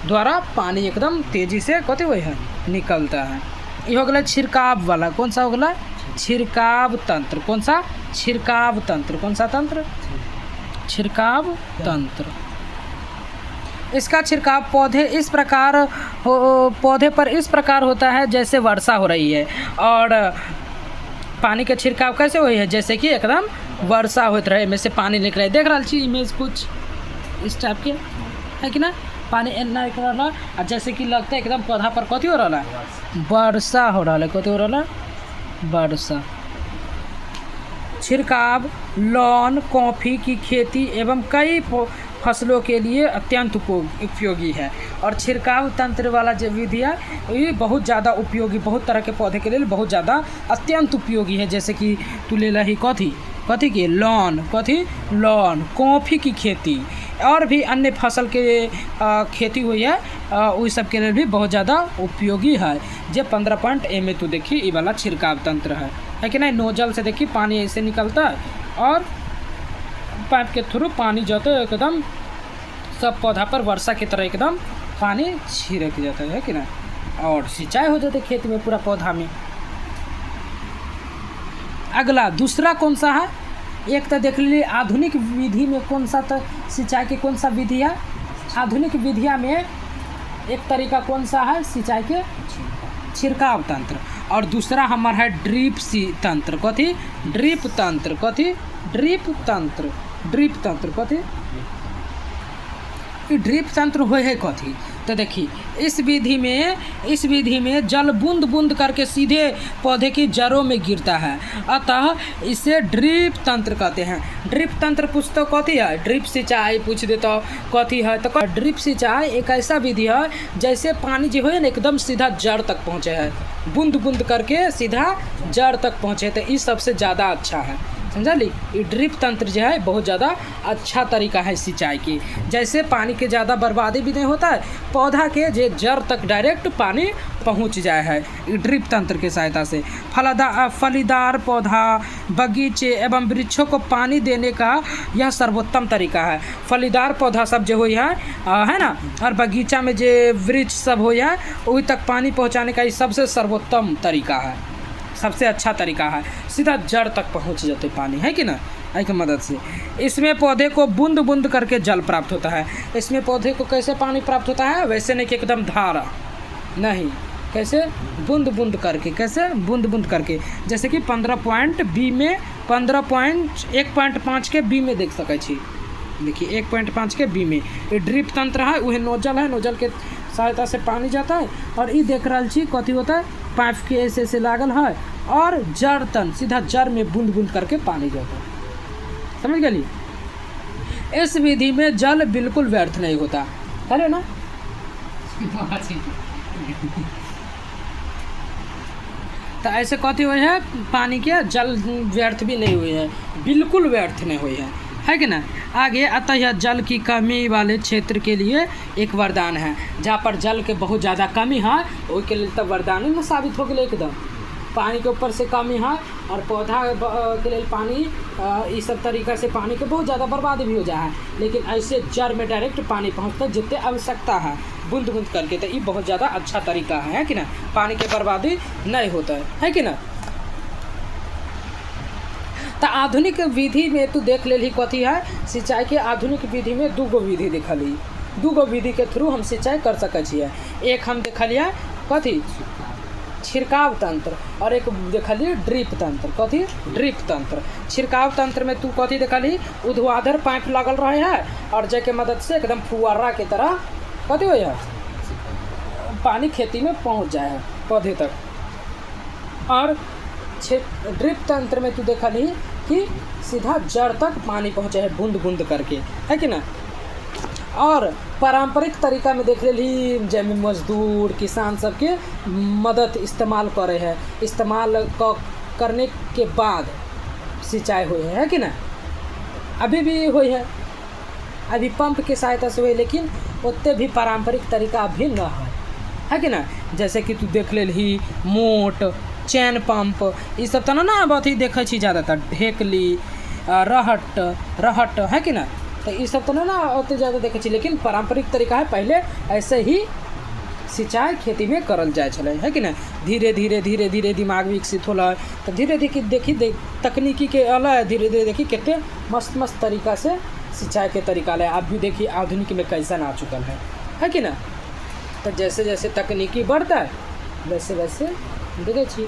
Speaker 1: द्वारा पानी एकदम तेज़ी से कथी हो है, निकलता है। ये हो गया छिड़काव वाला, कौन सा हो गया? छिड़काव तंत्र। कौन सा? छिड़काव तंत्र। कौन सा तंत्र? छिड़काव तंत्र। इसका छिड़काव पौधे पर इस प्रकार होता है जैसे वर्षा हो रही है। और पानी का छिड़काव कैसे हुई है? जैसे कि एकदम वर्षा होते रहे, में से पानी निकल रहा है। देख रहा छी इमेज कुछ इस टाइप के है कि ना, पानी एना निकल रहा और जैसे कि लगता है एकदम पौधा पर कथी हो रहा है? वर्षा हो रहा है। कथी हो रहा है? वर्षा। छिड़काव लॉन, कॉफ़ी की खेती एवं कई फसलों के लिए अत्यंत उपयोगी है। और छिड़काव तंत्र वाला जो विधि है ये बहुत ज़्यादा उपयोगी, बहुत तरह के पौधे के लिए बहुत ज़्यादा अत्यंत उपयोगी है। जैसे कि तू ले रही कथी की? लॉन। कथी? लॉन। कॉफ़ी की खेती और भी अन्य फसल के खेती हुई है, उस सब के लिए भी बहुत ज़्यादा उपयोगी है। जो 15 पॉइंट ए में तू देखी ये वाला छिड़काव तंत्र है कि नहीं? नोजल से देखी पानी ऐसे निकलता है और पाइप के थ्रू पानी जाता है, एकदम सब पौधा पर वर्षा की तरह एकदम पानी छिड़क जाता है कि ना, और सिंचाई हो जाती है खेत में पूरा पौधा में। अगला दूसरा कौन सा है? एक तो देख लीजिए आधुनिक विधि में कौन सा तो सिंचाई की कौन सा विधि है? आधुनिक विधिया में एक तरीका कौन सा है सिंचाई के? छिड़काव तंत्र। और दूसरा हमारा है ड्रिप तंत्र। कथी? ड्रिप तंत्र। कथी? ड्रिप तंत्र। ड्रिप तंत्र। कथी? ड्रिप तंत्र हो है कथी? तो देखिए इस विधि में जल बूंद बूंद करके सीधे पौधे की जड़ों में गिरता है, अतः इसे ड्रिप तंत्र कहते हैं। ड्रिप तंत्र पूछते कथी है? ड्रिप सिंचाई पूछ देता कथी है? तो ड्रिप सिंचाई एक ऐसा विधि है जैसे पानी जो है ना एकदम सीधा जड़ तक पहुँचे है, बूंद बूंद करके सीधा जड़ तक पहुँचे, तो ये सबसे ज़्यादा अच्छा है। समझा ली? ये ड्रिप तंत्र जो है बहुत ज़्यादा अच्छा तरीका है सिंचाई की। जैसे पानी के ज़्यादा बर्बादी भी नहीं होता है, पौधा के जे जड़ तक डायरेक्ट पानी पहुंच जाए है ड्रिप तंत्र के सहायता से। फलीदार पौधा, बगीचे एवं वृक्षों को पानी देने का यह सर्वोत्तम तरीका है। फलीदार पौधा सब जो हुई है ना, और बगीचा में जो वृक्ष सब हुई है वही तक पानी पहुँचाने का ये सबसे सर्वोत्तम तरीका है, सबसे अच्छा तरीका है। सीधा जड़ तक पहुंच जाते पानी, है कि ना, आई की मदद से। इसमें पौधे को बूंद बूंद करके जल प्राप्त होता है। इसमें पौधे को कैसे पानी प्राप्त होता है? वैसे नहीं कि एकदम धारा, नहीं, कैसे? बूंद बूंद करके। कैसे? बूंद बूंद करके। जैसे कि 15 पॉइंट बी में 1.5 के बी में देख सकै छी। देखिए 1.5 के बी में ये ड्रिप तंत्र है, वह नोजल है, नोजल के सहायता से पानी जाता है। और ये देख रहा छी कथी होता है? पाइप के ऐसे लागल है और जड़ तन सीधा जड़ में बूंद बूंद करके पानी जाता है। समझ गई? इस विधि में जल बिल्कुल व्यर्थ नहीं होता है ना। तो ऐसे कथी हुई है? पानी के जल व्यर्थ भी नहीं हुई है, बिल्कुल व्यर्थ नहीं हुई है कि ना। आगे अतः यह जल की कमी वाले क्षेत्र के लिए एक वरदान है। जहाँ पर जल के बहुत ज़्यादा कमी है वही के लिए तब वरदान में साबित हो गया एकदम। पानी के ऊपर से कमी है और पौधा के लिए पानी इस सब तरीक़ा से पानी के बहुत ज़्यादा बर्बादी भी हो जाए है, लेकिन ऐसे जड़ में डायरेक्ट पानी पहुँचता है जितने आवश्यकता है बूंद बूंद करके। तो ये बहुत ज़्यादा अच्छा तरीका है कि ना, पानी की बर्बादी नहीं होता है कि ना। तो आधुनिक विधि में तू देख ले कथी है सिंचाई के? आधुनिक विधि में दूगो विधि देखली, दूगो विधि के थ्रू हम सिंचाई कर सकै छियै। एक हम देखलिए कथी? छिड़काव तंत्र, और एक देखलिए ड्रिप तंत्र। कथी? ड्रिप तंत्र। छिड़काव तंत्र में तू कथी देखली? ऊर्ध्वाधर पाइप लगल रहे है और जेके मदद से एकदम फुहारा के तरह कथी हो है पानी खेती में पहुंच जाए है पौधे तक। और ड्रिप तंत्र में तू देखली कि सीधा जड़ तक पानी पहुँचे है बूंद बूंद करके, है कि ना। और पारंपरिक तरीका में देख ली जैसे मजदूर किसान सबके मदद इस्तेमाल करे है, इस्तेमाल करने के बाद सिंचाई हुई है कि ना। अभी भी हुई है, अभी पंप के सहायता से हुई, लेकिन उतने भी पारंपरिक तरीका अभी न है कि ना। जैसे कि तू देख ले ही मोट चैन पंप ये सब तो ना बहुत ही देखै छी ज़्यादातर, ढेकली रहट है कि ना। तो ये सब तो ना उतने ज़्यादा देखे छी, लेकिन पारंपरिक तरीका है पहले ऐसे ही सिंचाई खेती में करल जाए छलै, है कि ना। धीरे धीरे दिमाग विकसित होला है, तो धीरे धीरे देखी तकनीकी के अला धीरे धीरे देखी कितने मस्त तरीका से सिंचाई के तरीका है। आप भी देखिए आधुनिक में कैसा आ चुकल है कि ना। तो जैसे जैसे तकनीकी बढ़ता है वैसे वैसे देखे छी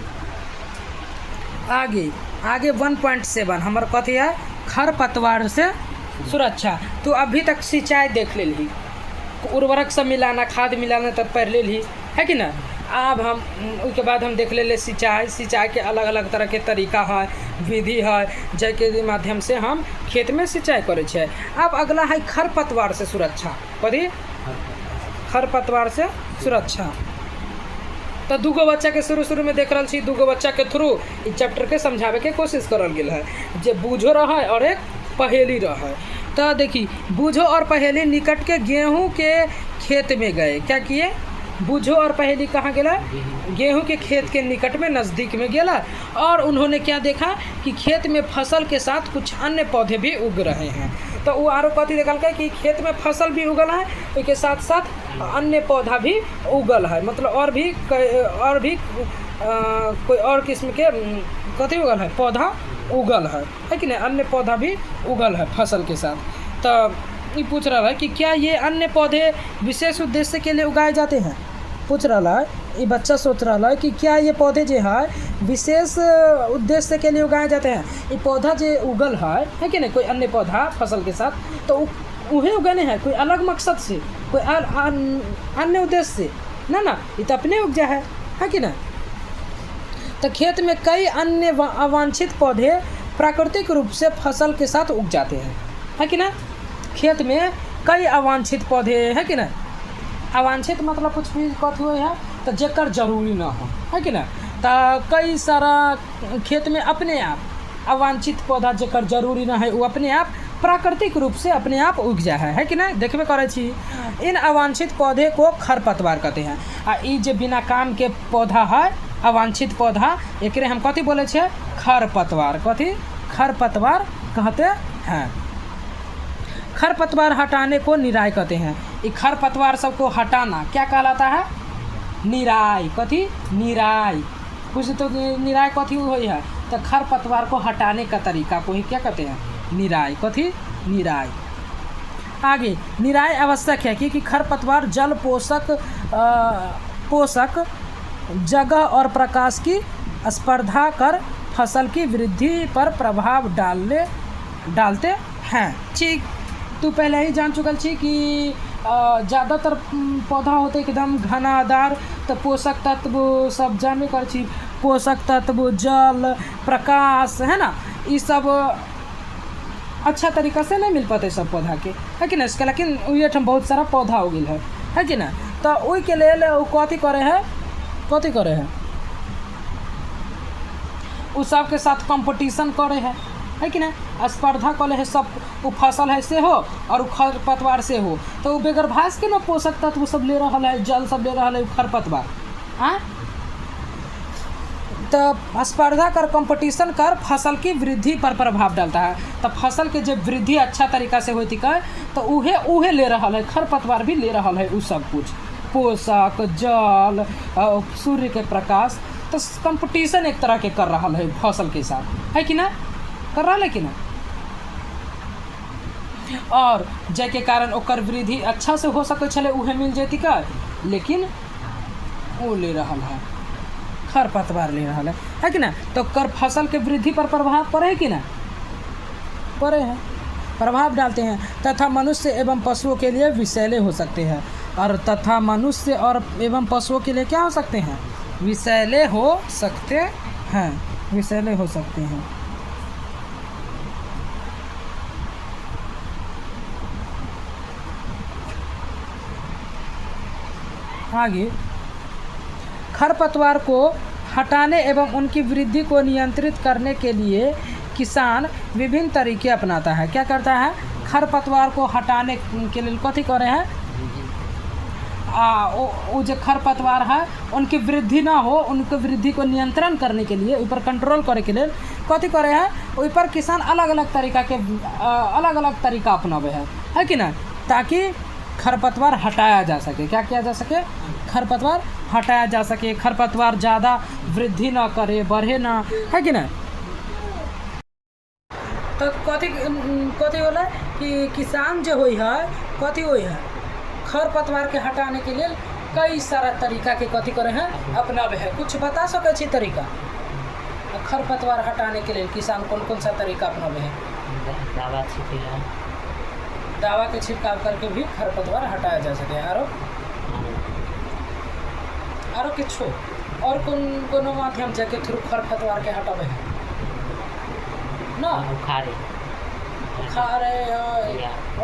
Speaker 1: आगे 1.7 हमारे कथी है, खरपतवार से सुरक्षा। तो अभी तक सिंचाई देख ले ली, उर्वरक सब मिलाना, खाद मिलाना तब पढ़ ले ली, है कि ना। अब हम उसके बाद हम देख ले सिंचाई के अलग अलग तरह के तरीका है, विधि है, जैके माध्यम से हम खेत में सिंचाई करे छे। अब अगला है खरपतवार से सुरक्षा। कथी, खरपतवार से सुरक्षा। तो दूगो बच्चा के शुरू में देख रहा छी, दूगो बच्चा के थ्रू इस चैप्टर के समझावे के कोशिश करल गेल है, जे बूझो रहा है और एक पहेली रहा है। तो देखी बूझो और पहेली निकट के गेहूं के खेत में गए। क्या किए, बूझो और पहेली कहाँ गेला, गेहूं के खेत के निकट में नज़दीक में गेला, और उन्होंने क्या देखा कि खेत में फसल के साथ कुछ अन्य पौधे भी उग रहे हैं। तो वो आरो कथी देखल कि खेत में फसल भी उगल है, उसके साथ साथ अन्य पौधा भी उगल है, मतलब और भी कोई और किस्म के कथी उगल है, पौधा उगल है कि नहीं, अन्य पौधा भी उगल है फसल के साथ। तो ये पूछ रहा है कि क्या ये अन्य पौधे विशेष उद्देश्य के लिए उगाए जाते हैं। पूछ रहा है, ये बच्चा सोच रहा है कि क्या ये पौधे जो है विशेष उद्देश्य के लिए उगाए जाते हैं। ये पौधा जो उगल है कि नहीं, कोई अन्य पौधा फसल के साथ, तो उहे उगाने हैं कोई अलग मकसद से, कोई अन्य उद्देश्य से ना, ये तो अपने उपजा है कि ना। तो खेत में कई अन्य अवांछित पौधे प्राकृतिक रूप से फसल के साथ उग जाते हैं, है कि ना। खेत में कई अवांछित पौधे, है कि ना। अवांछित मतलब कुछ भी कथी हो है तो जेकर जरूरी ना हो, है कि ना। तो कई सारा खेत में अपने आप अवांछित पौधा जेकर जरूरी ना है वो अपने आप प्राकृतिक रूप से अपने आप उग जा है कि ना। देखबे करे छी इन अवांछित पौधे को खरपतवार कहते हैं। आ ई जे बिना काम के पौधा है अवांछित पौधा, एकरे हम कथी बोले छे, खरपतवार। कथी, खरपतवार कहते हैं। खरपतवार हटाने को निराई कहते हैं। ये खरपतवार सबको हटाना क्या कहलाता है, निराई। कथी, निराई। कुछ तो निराई कथी हुई है, तो खरपतवार को हटाने का तरीका को ही क्या कहते हैं, निराई। कथी, निराई। आगे निराई आवश्यक है क्योंकि खरपतवार जल पोषक जगह और प्रकाश की स्पर्धा कर फसल की वृद्धि पर प्रभाव डालते हैं। ठीक, तू पहले ही जान चुकल छी कि ज़्यादातर पौधा होते एकदम घनादार, तो पोषक तत्व सब जानबे कर छी, पोषक तत्व जल प्रकाश, है ना, ये सब अच्छा तरीका से नहीं मिल पाते सब पौधा के, है कि ना। इसके लेकिन ये बहुत सारा पौधा हो गया है कि ना। तो वही के लिए कथी करे है उस सब के साथ कंपटीशन करे है कि ना, स्पर्धा करे है। सब वो फसल है से हो और वो खरपतवार से हो, तो वो बेगर भाष के ना पोषक तत्व सब ले रहा है, जल सब ले रहा है खरपतवार। हाँ, तो स्पर्धा कर कंपटीशन कर फसल की वृद्धि पर प्रभाव डालता है। तो फसल के जब वृद्धि अच्छा तरीका से होती है तो उहे ले रहा है, खरपतवार भी ले रहा है वो सब कुछ, पोषक जल सूर्य के प्रकाश। तो कंपटीशन एक तरह के कर रहा है फसल के साथ, है कि ना, कर रहा है कि ना। और जैके कारण ओकर वृद्धि अच्छा से हो सके छले उहे मिल जेती का, लेकिन वो ले रहा है खरपतवार ले रहा है कि ना। तो कर फसल के वृद्धि पर प्रभाव पड़े है कि ना, पड़े हैं, प्रभाव डालते हैं। तथा मनुष्य एवं पशुओं के लिए विषैले हो सकते हैं। और तथा मनुष्य और एवं पशुओं के लिए क्या हो सकते हैं, विषैले हो सकते हैं, विषैले हो सकते हैं। आगे खरपतवार को हटाने एवं उनकी वृद्धि को नियंत्रित करने के लिए किसान विभिन्न तरीके अपनाता है। क्या करता है, खरपतवार को हटाने के लिए कथी करे हैं, वो जो खरपतवार है उनकी वृद्धि ना हो, उनकी वृद्धि को नियंत्रण करने के लिए, ऊपर कंट्रोल करे के लिए कथी करे हैं, ऊपर किसान अलग अलग तरीका अपनावे है कि ना, ताकि खरपतवार हटाया जा सके। क्या किया जा सके, खरपतवार हटाया जा सके, खरपतवार ज़्यादा वृद्धि ना करे, बढ़े ना, है कि ना। तो कथी होला कि किसान जो होई है कथी होई है खरपतवार के हटाने के लिए कई सारा तरीका के कथी करे हैं अपनावे है। कुछ बता सके छी तरीका खरपतवार हटाने के लिए किसान कौन कौन सा तरीका अपनावे है?
Speaker 2: दवा छिड़केला,
Speaker 1: दवा के छिड़काव करके भी खरपतवार हटाया जा सके। आरो किछो और कोनो माध्यम जाके थ्रू खरपतवार के हटावे है ना?
Speaker 2: उखाड़े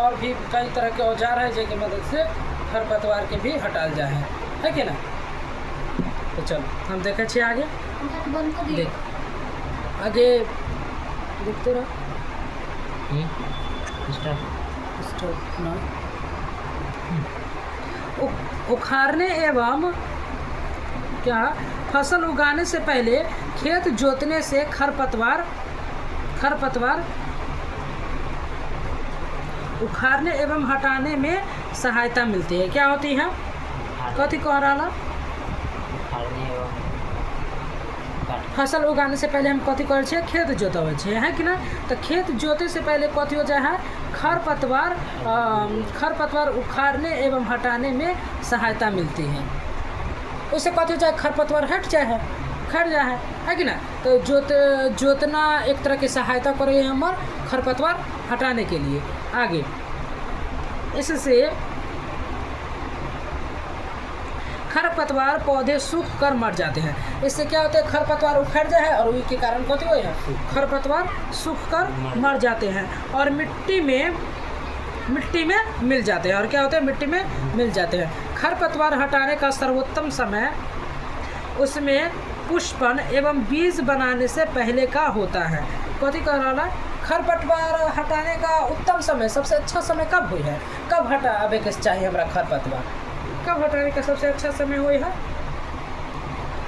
Speaker 1: और भी कई तरह के औजार है जिनकी मदद से खरपतवार के भी हटाल जाए है कि ना। तो चलो हम देखे छे आगे, देख आगे देखते रहो। उखाड़ने एवं क्या फसल उगाने से पहले खेत जोतने से खरपतवार उखाड़ने एवं हटाने में सहायता मिलती है। क्या होती है? कथी कह रहा? फसल उगाने से पहले हम कथी करे छे? खेत जोतवे छे, है कि ना। तो खेत जोते से पहले कथी हो जाए है? खरपतवार उखाड़ने एवं हटाने में सहायता मिलती है। उससे कथी हो जाए? खरपतवार हट जाए है कि ना। तो जोतना एक तरह की सहायता करे हमार खरपतवार हटाने के लिए। आगे इससे खरपतवार पौधे सूख कर मर जाते हैं। इससे क्या होता है? खरपतवार उखड़ जाए है और उसके कारण कथी हो है? खरपतवार सूख कर मर जाते हैं और मिट्टी में मिल जाते हैं। और क्या होते हैं? मिट्टी में मिल जाते हैं। खरपतवार हटाने का सर्वोत्तम समय उसमें पुष्पन एवं बीज बनाने से पहले का होता है। कथी कह रहा है? खरपतवार हटाने का उत्तम समय, सबसे अच्छा समय कब हुई है? कब हटावे के चाहिए हमरा खरपतवार? कब हटाने का सबसे अच्छा समय हुई है?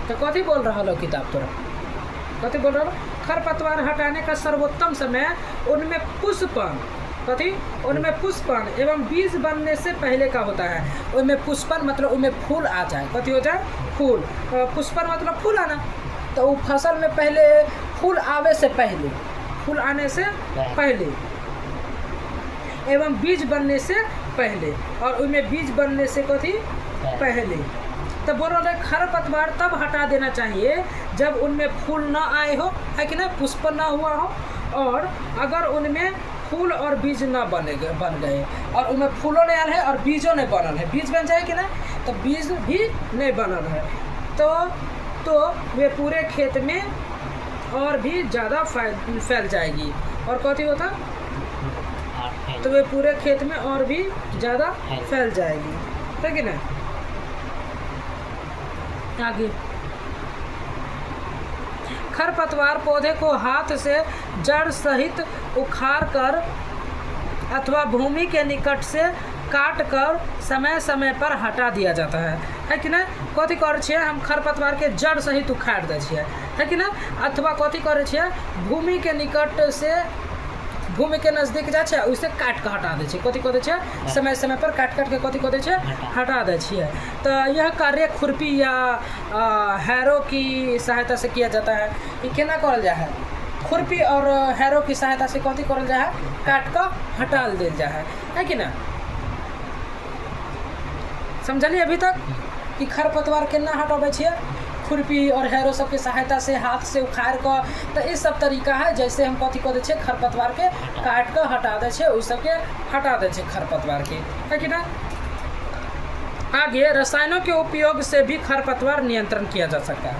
Speaker 1: तो कथी बोल रहा लो किताब तोरा? कथी बोल रहा? खरपतवार हटाने का सर्वोत्तम समय उनमें पुष्पन एवं बीज बनने से पहले का होता है। उनमें पुष्पन मतलब उनमें फूल आ जाए। कथी हो जाए? फूल। पुष्पन मतलब फूल आना। तो वो फसल में पहले फूल आवे से पहले, फूल आने से पहले एवं बीज बनने से पहले, और उनमें बीज बनने से कथी? पहले। तो बोल रहे खरपतवार तब हटा देना चाहिए जब उनमें फूल ना आए हो, है कि ना, पुष्प ना हुआ हो, और अगर उनमें फूल और बीज ना बन गए और उनमें फूलों नहीं आए है और बीजों नहीं बनल है। बीज बन जाए कि ना, तो बीज भी नहीं बनल है तो वे पूरे खेत में और भी ज़्यादा फैल जाएगी। और कथी होता? तो वे पूरे खेत में और भी ज़्यादा फैल जाएगी, है कि ना। आगे खरपतवार पौधे को हाथ से जड़ सहित उखाड़ कर अथवा भूमि के निकट से काट कर समय समय पर हटा दिया जाता है कि ना। कथी करे छियै? हम खरपतवार के जड़ सहित उखाड़ दै छियै, है कि ना। अथवा कथी करे छियै? भूमि के निकट से, भूमि के नजदीक जाए छै उसे काट के हटा दै छियै। कथी कऽ दै छियै? समय समय पर काट के कथी कऽ दै छियै? हटा दै छियै। तो यह कार्य खुरपी या हैरो की सहायता से किया जाता है। ये केना करल जाए है? खुरपी और हैरो की सहायता से कथी करल जाए है? काट कर हटा देल जाए है कि ना। समझलिए अभी तक कि खरपतवार केना हटाबै छियै? खुरपी और हैरो सबके सहायता से, हाथ से उखाड़ कर। तो ये सब तरीका है जैसे हम कथी कऽ दै छियै? खरपतवार के काट कर हटा दै छियै, उस सबके हटा दै छियै खरपतवार के, है कि ना। आगे रसायनों के उपयोग से भी खरपतवार नियंत्रण किया जा सकता है।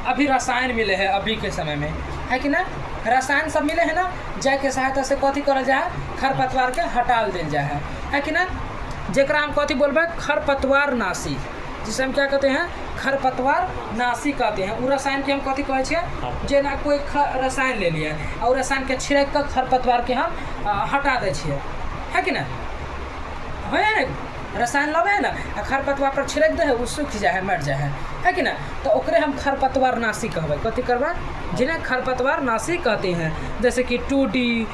Speaker 1: अभी रसायन मिले हैं अभी के समय में, है कि ना। रसायन सब मिले हैं ना, जाके सहायता से कथी करल जाए? खरपतवार के हटाल देल जाए है कि ना। जेकरा हम कथी बोलबे? खरपतवार नाशी, जिसे हम क्या कहते हैं? खरपतवार नाशी कहते हैं। वो रसायन के हम कथी कहै छियै? जेना कोई रसायन ले लिया और रसायन के छिड़क कर खरपतवार के हम हटा दै छियै, है कि ना। है रसायन लगे है ना, खरपतवार पर छिड़क दे है, वो सूख जाए है, मर जाए है कि ना। तो ओकरे हम खरपतवार नाशी कहबै। कथी करबै? जिन्हें खरपतवार नाशी कहते हैं। जैसे कि 2D,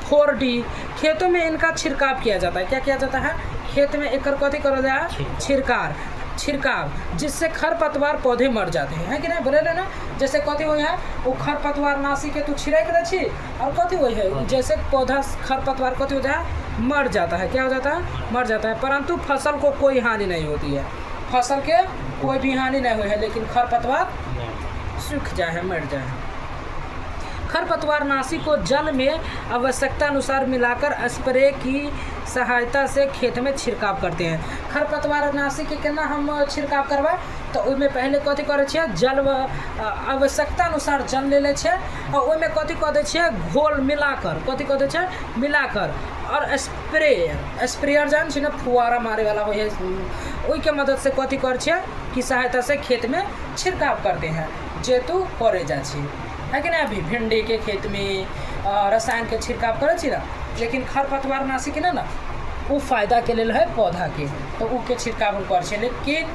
Speaker 1: 4D खेतों में इनका छिड़काव किया जाता है। क्या किया जाता है? खेत में एकर कथी करल जाए छिड़काव, जिससे खरपतवार पौधे मर जाते हैं, है कि नहीं? बोले ना, जैसे कथी हो है वो खरपतवार नाशी के तू छिड़क दे छी और कथी हो है जैसे पौधा खरपतवार कथी हो जाए मर जाता है। क्या हो जाता है? मर जाता है। परंतु फसल को कोई हानि नहीं होती है, फसल के कोई भी हानि नहीं हुई है, लेकिन खरपतवार सूख जाए है, मर जाए। खरपतवार नाशी को जल में आवश्यकता अनुसार मिलाकर स्प्रे की सहायता से खेत में छिड़काव करते हैं। खरपतवार नाशी के केना हम छिड़काव करबा तो उसमें पहले कथी करे छियै जल आवश्यकता अनुसार जल ले ले छियै और उसमें कथी कऽ दै छियै घोल मिलाकर, कथी कऽ दै छियै मिलाकर और स्प्रेयर जान छी ना फुहारा मारे वाला हो है, ओई के मदद से कथी कर छियै कि सहायता से खेत में छिड़काव करते हैं जेतु करे जा छी, है कि नहीं? अभी भिंडी के खेत में रसायन के छिड़काव करे छी ना, लेकिन खरपतवार नाशी के ना वो फायदा के लिए है पौधा के, तो उ के छिड़काव हम कर छी, लेकिन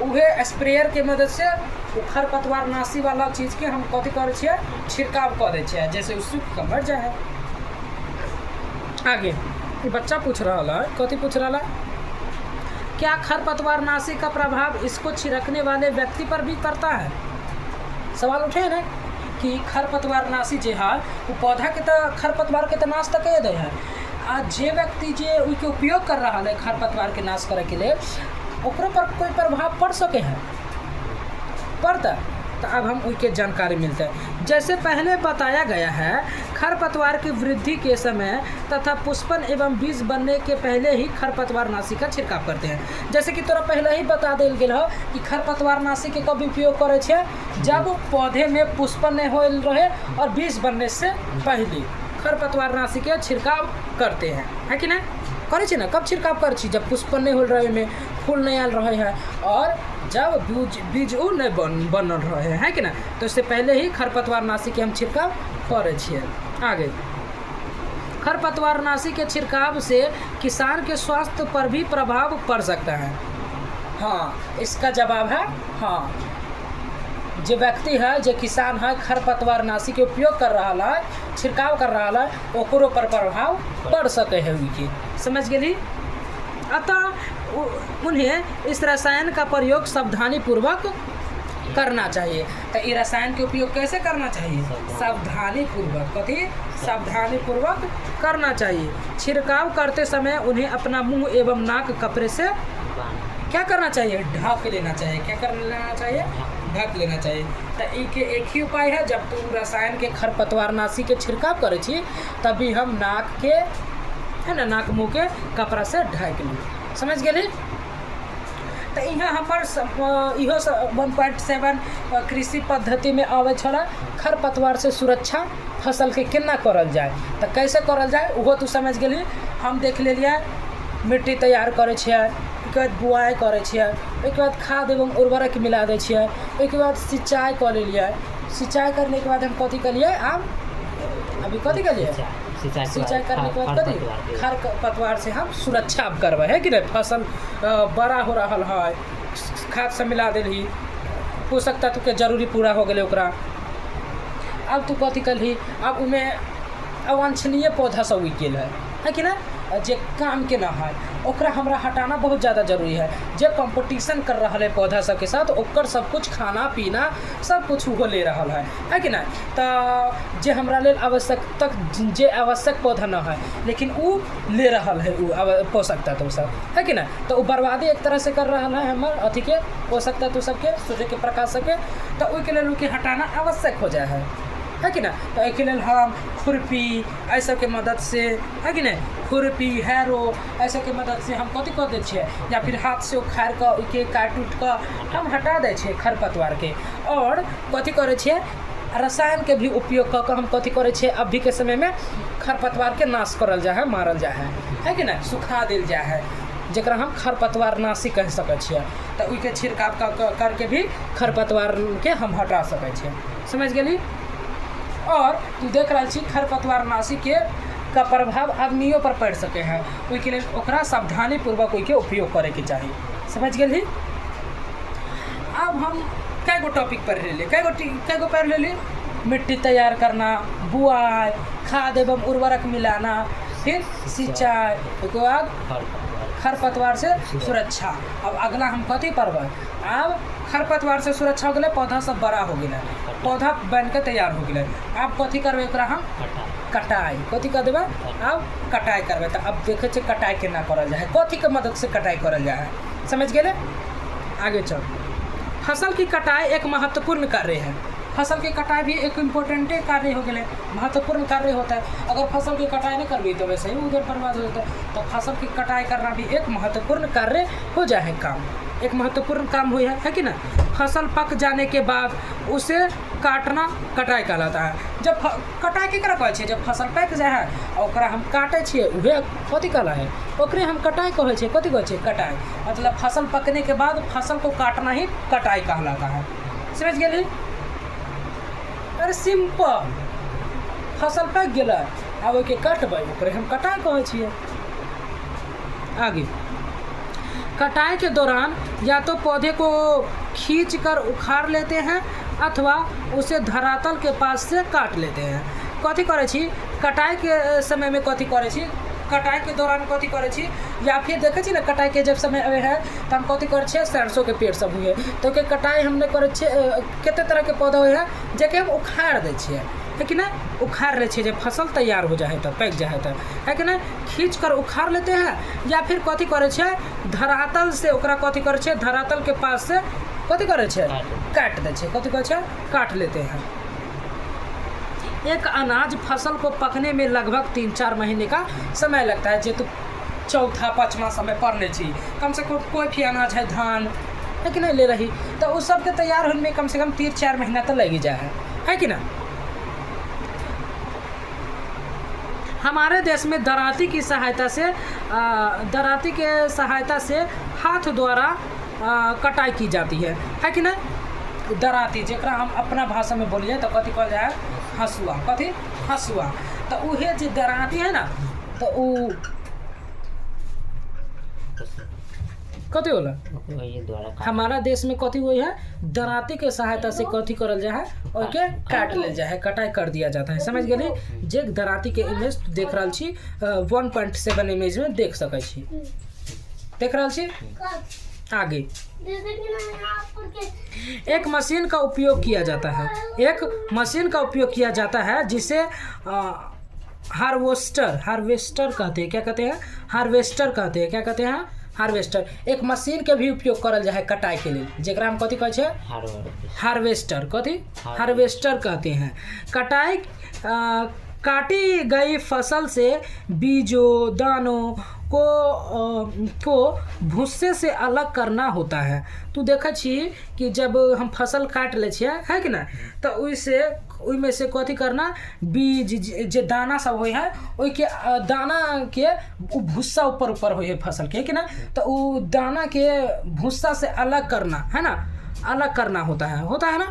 Speaker 1: उहे स्प्रेयर के मदद से वो खरपतवार नाशी वाला चीज़ के हम कथी करे छियै छिड़काव कर दे छियै, जैसे उ सूख के मर जाए। आगे ये बच्चा पूछ रहा है, कथी पूछ रहा है, क्या खरपतवार नाशी का प्रभाव इसको छिड़कने वाले व्यक्ति पर भी पड़ता है? सवाल उठे ना कि खरपतवार नाशी जे है वो पौधा के तो खरपतवार के तो नाश तक दे है, आ जे व्यक्ति जे उसके उपयोग कर रहा है खरपतवार के नाश करे के लिए ओकरो पर कोई प्रभाव पड़ सके है, पड़ता? तो अब हम उसके जानकारी मिलता है। जैसे पहले बताया गया है, खरपतवार की वृद्धि के समय तथा पुष्पन एवं बीज बनने के पहले ही खरपतवार नाशी का छिड़काव करते हैं। जैसे कि तोरा पहले ही बता देल गेल हो कि खरपतवार नाशी के कब उपयोग करे छे जब पौधे में पुष्पन नहीं होल रहे और बीज बनने से पहले खरपतवार नाशी के छिड़काव करते हैं, है कि नहीं? करे छी ना, कब छिड़काव कर छी जब पुष्पन नहीं हो रहे में फूल नहीं आल रहे हैं और जब बीज उ नहीं बनल रहे हैं, है कि ना? तो इससे पहले ही खरपतवार नाशी के हम छिड़काव करे छिए। आगे खरपतवार नाशी के छिड़काव से किसान के स्वास्थ्य पर भी प्रभाव पड़ सकता है। हाँ, इसका जवाब है हाँ। जो व्यक्ति है जो किसान है खरपतवार नाशी के उपयोग कर रहा है, छिड़काव कर रहा है, ओकरो पर प्रभाव पड़ सके है उनकी, समझ गेली? अतः उन्हें इस रसायन का प्रयोग सावधानी पूर्वक करना चाहिए। तो ये रसायन के उपयोग कैसे करना चाहिए? सावधानी पूर्वक, कथी सावधानी पूर्वक करना चाहिए। छिड़काव करते समय उन्हें अपना मुंह एवं नाक कपड़े से क्या करना चाहिए? ढक लेना चाहिए। क्या कर लेना चाहिए? ढक लेना चाहिए। तो एक ही उपाय है, जब तुम रसायन के खरपतवार नाशी के छिड़काव करे छी तभी हम नाक के है ना नाक मुँह के कपड़ा से ढक ली, समझ गेली? तो यहाँ हमार इहो 1.7 कृषि पद्धति में आवे छला खरपतवार से सुरक्षा फसल के केना करल जाए। तो कैसे करल जाए वो तू समझ गेली। हम देख लेलिए मिट्टी तैयार करे छियै, ओहिके बाद बुआई करे छियै, ओहिके बाद खाद एवं उर्वरक मिला दै छियै, ओहिके बाद सिंचाई कर लेलिए। सिंचाई करने के बाद हम कथी करिए आब अभी कथी करिए सिंचाई करने के बाद कथी खरपतवार से हम सुरक्षा करबे, है कि नहीं? फसल बड़ा हो रहा है, खाद से मिला देली, पोषक तत्व के जरूरी पूरा हो गए ओकरा। अब तू कथी कलही अब उमें अवांछनीय पौधा सब उग गेल है कि ना? जे काम के ना है ओकरा हमरा हटाना बहुत ज़्यादा जरूरी है। जे कंपटीशन कर रहा है पौधा सब के साथ ओकर सब कुछ खाना पीना सब कुछ वो ले रहा है कि ना? तो जे हमरा लेल जे आवश्यक पौधा ना है लेकिन वो ले रहा है वो पोषक तत्व सब, है कि ना? तो वो बर्बादी एक तरह से कर रहा है हमार अथी के पोषक तत्व सबके, सूर्य के प्रकाश सबके। तो उसके लिए उनके हटाना आवश्यक हो जाए है कि ना? तो एक लिए हम खुरपी ऐसा के मदद से, है कि नहीं? खुरपी हैरो ऐसा के मदद से हम कथी कर दै छियै या फिर हाथ से उखाड़ के काट उट कर हम हटा दै छियै खरपतवार के। और कथी करे छियै रसायन के भी उपयोग कर हम कथी करे छियै अभी के समय में खरपतवार के नाश करल जा है, मारल जा है कि नहीं? सुखा दिल जा है, जरा हम खरपतवार नाशी कह सके छियै। तो उसके छिड़काव करके भी खरपतवार के हम हटा सके छियै, समझ गेली? और तू देख रहा छी खरपतवार नाशी के का प्रभाव आदमियों पर पड़ सके हैं, उसके लिए ओकरा सावधानी पूर्वक उसके उपयोग करे के चाहिए, समझ गेली? अब हम कई गो टॉपिक पढ़ ले कई गो पढ़ ले मिट्टी तैयार करना, बुआई, खाद एवं उर्वरक मिलाना, फिर सिंचाई, उसके बाद खरपतवार से सुरक्षा। अब अगला हम कथी पढ़बै, अब खरपतवार से सुरक्षा हो गए, पौधा सब बड़ा हो गया, पौधा बन के तैयार हो गया। अब कथी करबै ओकरा हम कटाई, कथी कर देबै अब कटाई करबै। तो अब देखे छे कटाई केना करल जाए, कथी के मदद से कटाई करल जाए, समझ गए। आगे चल, फसल की कटाई एक महत्वपूर्ण कार्य है। फसल की कटाई भी एक इम्पोर्टेंट कार्य हो गया, महत्वपूर्ण कार्य होता है। अगर फसल की कटाई नहीं करबी तो वैसे ही उधर बर्बाद हो जाता है। तो फसल की कटाई करना भी एक महत्वपूर्ण कार्य हो जाए, काम एक महत्वपूर्ण काम हुई है कि ना। फसल पक जाने के बाद उसे काटना कटाई कहलाता है। जब कटाई केकरा कहै छै, जब फसल पक जाए है और ओकरा हम काटै छियै उहे कथी कहला है, ओकरे हम कटाई कहै छै। कथी कहै छै कटाई, मतलब फसल पकने के बाद फसल को काटना ही कटाई कहलाता है, समझ गेली। अरे सिंपल, फसल पक गेलै आब ओके काटबै ओकरे हम कटाई कहै छियै। आगे, कटाई के दौरान या तो पौधे को खींच कर उखाड़ लेते हैं अथवा उसे धरातल के पास से काट लेते हैं। कथी करे छी, कटाई के समय में कथी करे छी, कटाई के दौरान कथी करे छी, या फिर देखे छी ना कटाई के जब समय आवे है तो हम कथी करे छियै, सरसों के पेड़ सब हुए तो के कटाई हमने करे छियै। केते तरह के पौधा हुए है जेके हम उखाड़ दै छियै, है कि ना, उखाड़ ले छियै। जब फसल तैयार हो जाए तो पक जाए तो, है कि ना, खींच कर उखाड़ लेते हैं या फिर कथी करे छियै, धरातल से ओकरा कथी करे छियै, धरातल के पास से कथी करे छियै, काट दै छियै। कथी करे छियै, काट लेते हैं। एक अनाज फसल को पकने में लगभग 3-4 महीने का समय लगता है। जे तो चौथा पाँचवा समय पढ़ने चाहिए, कम से कम कोई भी अनाज है, धान है कि नहीं ले रही, तो उस सब के तैयार होने में कम से कम 3-4 महीना तो लग ही जाए, है कि ना। हमारे देश में दराती की सहायता से दराती के सहायता से हाथ द्वारा कटाई की जाती है कि ना। दराती जेकरा हम अपना भाषा में बोलिए तो कथी कहल जाए, हसुआ। कथी, हसुआ। तो उहे जो दराती है ना, तो उ कथी होला, हमारा देश में कथी हुई है, दराती के सहायता से कथी करल जाए है, और के काट ले जाए है, कटाई कर दिया जाता है, समझ गेली। जे दराती के इमेज देख रहा छी 1.7 इमेज में देख सकै छी, देख रहा छी। आगे, एक मशीन का उपयोग किया जाता है, एक मशीन का उपयोग किया जाता है जिसे हार्वेस्टर कहते हैं। क्या कहते हैं, हार्वेस्टर कहते हैं। क्या कहते हैं, हार्वेस्टर। एक मशीन के भी उपयोग करल जाए कटाई के लिए, जेकरा हम कथी कहै छै, हार्वेस्टर। कथी, हार्वेस्टर कहते हैं। कटाई काटी गई फसल से बीजों दानों को भूसे से अलग करना होता है। तो देखै छी कि जब हम फसल काट ले छियै, है कि ना, तो ओइमे से कथी करना, बीज जे दाना सब होय है ओइ के दाना के भूसा ऊपर होय है फसल के, है कि ना, तो उ दाना के भूसा से अलग करना है ना, अलग करना होता है ना।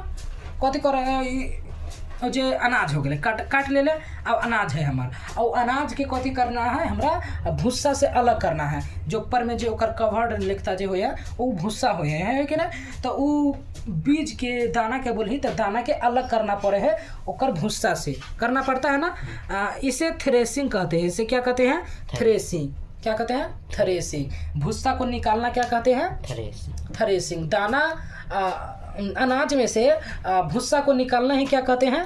Speaker 1: कथी करे, जो अनाज हो गए काट ले अब अनाज है हमारा, और अनाज के कथी करना है, हमरा भूसा से अलग करना है। जो ऊपर में जो ओकर कवर लिखता जो होया वो भूसा होया है कि ना, तो वो बीज के दाना के बोली तो दाना के अलग करना पड़े है, ओकर भूसा से करना पड़ता है ना। इसे थ्रेसिंग कहते हैं। इसे क्या कहते हैं, थ्रेसिंग। क्या कहते हैं, थ्रेसिंग। भूसा को निकालना क्या कहते हैं, थ्रेसिंग। दाना अनाज में से भूसा को निकालना ही क्या कहते हैं,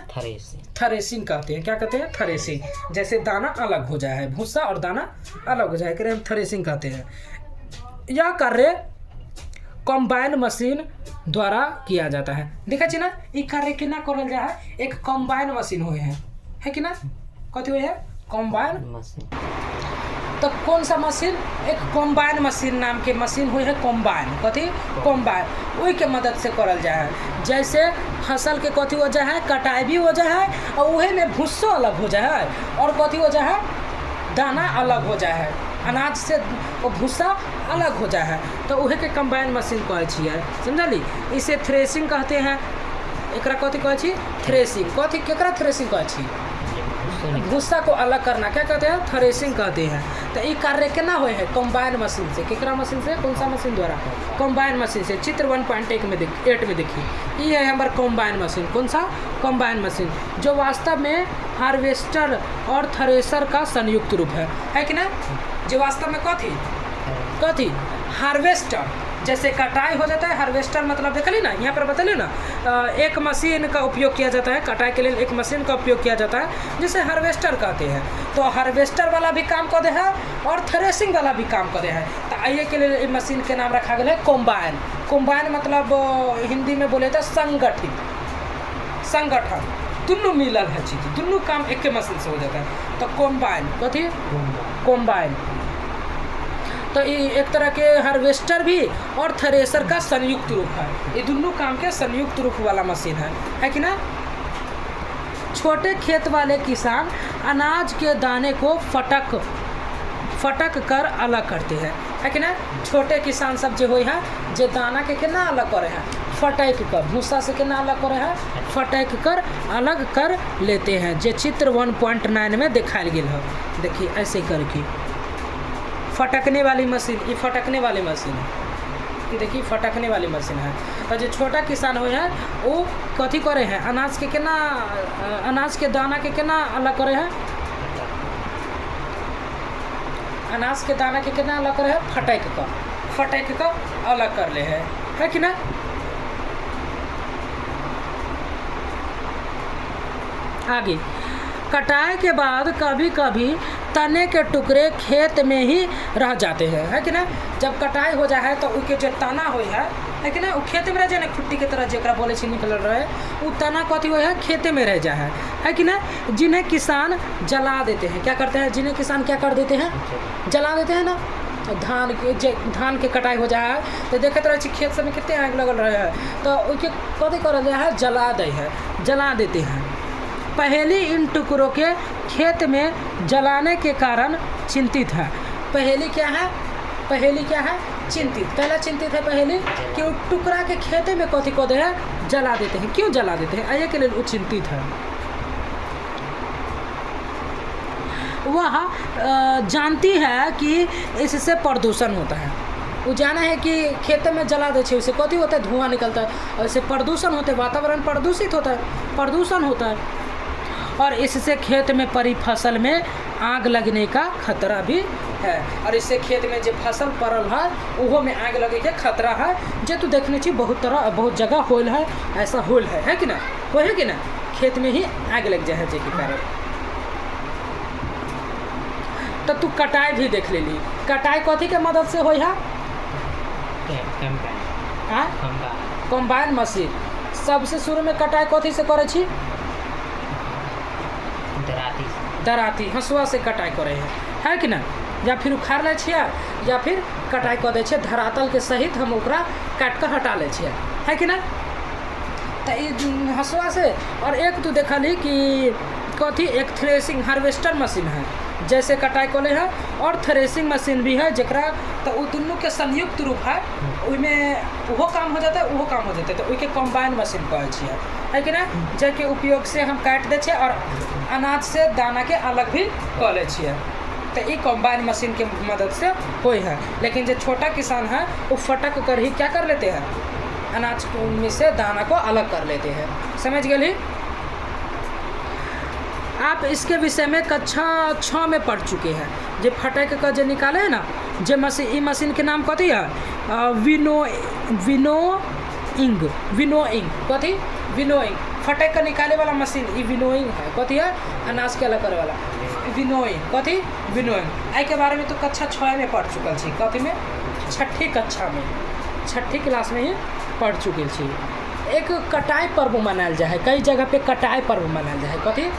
Speaker 1: थ्रेसिंग कहते हैं। क्या कहते हैं, थ्रेसिंग। जैसे दाना अलग हो जाए है, भूसा और दाना अलग हो जाए, हम थ्रेसिंग कहते हैं। यह कार्य कंबाइन मशीन द्वारा किया जाता है। देखा छी ना, ये कार्य केना करल जाए है, एक कंबाइन मशीन हुए है कि ना, कथी हुए है, कंबाइन मशीन। तो कौन सा मशीन, एक कंबाइन मशीन नाम के मशीन हुई है, कंबाइन। कथी, कंबाइन, वही के मदद से करल जाए है। जैसे फसल के कथी हो जाए है, कटाई भी हो जाए है, और वही में भूसो अलग हो जाए है, और कथी हो जाए है, दाना अलग हो जाए है, अनाज से वो भूसा अलग हो जाए है, तो वही के कंबाइन मशीन कहै छियै, समझली। इसे थ्रेसिंग कहते हैं। एकरा कथी कहै छी, थ्रेसिंग। कथी, केकरा थ्रेसिंग कहै छी, भूसा को अलग करना क्या कहते हैं, थ्रेसिंग कहते हैं। तो ये कार्य केना हुए है, कंबाइन मशीन से। केकरा मशीन से, कौन सा मशीन द्वारा, कंबाइन मशीन से। चित्र 1.8 में देखिए, ये है हमारा कंबाइन मशीन। कौन सा, कंबाइन मशीन, जो वास्तव में हार्वेस्टर और थ्रेसर का संयुक्त रूप है कि ना, जो वास्तव में कथी हार्वेस्टर, जैसे कटाई हो जाता है हार्वेस्टर मतलब देखली ना यहाँ पर बतलिए ना, एक मशीन का उपयोग किया जाता है कटाई के लिए, एक मशीन का उपयोग किया जाता है जिसे हार्वेस्टर कहते हैं। तो हार्वेस्टर वाला भी काम कर दे है और थ्रेसिंग वाला भी काम कर दे है। तो आइए के लिए मशीन के नाम रखा गया है कॉम्बाइन। कॉम्बाइन मतलब हिंदी में बोले तो संगठन, दोनों मिलल है चीज़, दोनों काम एक के मशीन से हो जाता है। तो कॉम्बाइन कथी कॉम्बाइन, तो ये एक तरह के हार्वेस्टर भी और थ्रेसर का संयुक्त रूप है। ये दोनों काम के संयुक्त रूप वाला मशीन है कि ना। छोटे खेत वाले किसान अनाज के दाने को फटक कर अलग करते हैं, है कि ना। छोटे किसान सब जो है जो दाना के केना अलग करे हैं, फटक कर, भूसा से केना अलग करे हैं, फटक कर अलग कर लेते हैं। जो चित्र 1.9 में दिखाया गया है, देखिए ऐसे करके फटकने वाली मशीन, ये फटकने वाली मशीन है, ये देखिए फटकने वाली मशीन है। और जो छोटा किसान हो है वो कथी करे हैं, अनाज के केना, अनाज के दाना के केना अलग करे हैं, अनाज के दाना के केना अलग करे हैं, फटक कर अलग कर ले है कि ना। आगे कटाई के बाद कभी कभी तने के टुकड़े खेत में ही रह जाते हैं, है कि ना। जब कटाई हो जाए तो उसके जो तना हो है कि ना, वो खेत में रह जाए ना, खुट्टी के तरह जरा बोले से निकल रहे, वो तना कथी हो है खेते में रह जाए, है कि ना। जिन्हें किसान जला देते हैं, क्या करते हैं, जिन्हें किसान क्या कर देते हैं, जला देते हैं ना। धान के कटाई हो जाए तो देखते रहे खेत सब में कितने आग लगल रहे हैं, तो उसके कथी कर है, जला देते हैं। पहेली इन टुकड़ों के खेत में जलाने के कारण चिंतित है। पहेली क्या है, चिंतित, पहला चिंतित है पहेली कि वो टुकड़ा के खेते में कथी कदे है, जला देते हैं। क्यों जला देते हैं, आइए के लिए वो चिंतित है। वह जानती है कि इससे प्रदूषण होता है, वो जाना है कि खेत में जला दे उससे कथी होता है, धुआं निकलता है, और इससे प्रदूषण होता है, वातावरण प्रदूषित होता है, प्रदूषण होता है। और इससे खेत में पड़ी फसल में आग लगने का खतरा भी है, और इससे खेत में जो फसल पड़ल है वो में आग लगे के खतरा है। जो तो देखने चाहिए बहुत जगह होल है, ऐसा होल है कि ना, हो है कि ना, खेत में ही आग लग जाए जे के कारण। तो तू कटाई भी देख ले ली, कटाई कथी के मदद से होई है, कॉम्बाइन मशीन। सबसे शुरू में कटाई कथी से करे छी, दराती हंसुआ से कटाई करे है कि ना, या फिर उखाड़ ले छिया, या फिर कटाई कर दे छे धरातल के सहित हम ओकरा काट कर हटा ले छिया, है कि ना। तो हंसुआ से, और एक तो देखली कि कथी, एक थ्रेसिंग हार्वेस्टर मशीन है जैसे कटाई कोले है, और थ्रेसिंग मशीन भी है जकरा, तो वो दोनों के संयुक्त रूप है, उसमें वो काम हो जाता है, वो काम हो जाता है, तो उसके कॉम्बाइन मशीन कहै छियै, है कि ना। जेके उपयोग से हम काट दै छियै और अनाज से दाना के अलग भी कऽ लै छियै, तो ये कॉम्बाइन मशीन के मदद से होई है। लेकिन जो छोटा किसान है वो फटक कर ही क्या कर लेते हैं, अनाज में से दाना को अलग कर लेते हैं, समझ गए। आप इसके विषय में कक्षा 6 में पढ़ चुके हैं। जो फटक का जो निकाले है ना, जो मशीन, मशीन के नाम कथी है, विनोइंग कथी, विनोइंग, फटक का निकाले वाला मशीन ये विनोइंग है, कथी है, अनाज के अलग करे वाला, विनोइंग कथी, विनोइंग। आई के बारे में तो कक्षा 6 में पढ़ चुकल छी, कथी में, छठी कक्षा में, छठी क्लास में ही पढ़ चुके छी। एक कटाई पर्व मनायल जाए है, कई जगह पे कटाई पर्व मनायल जाए है, कथी,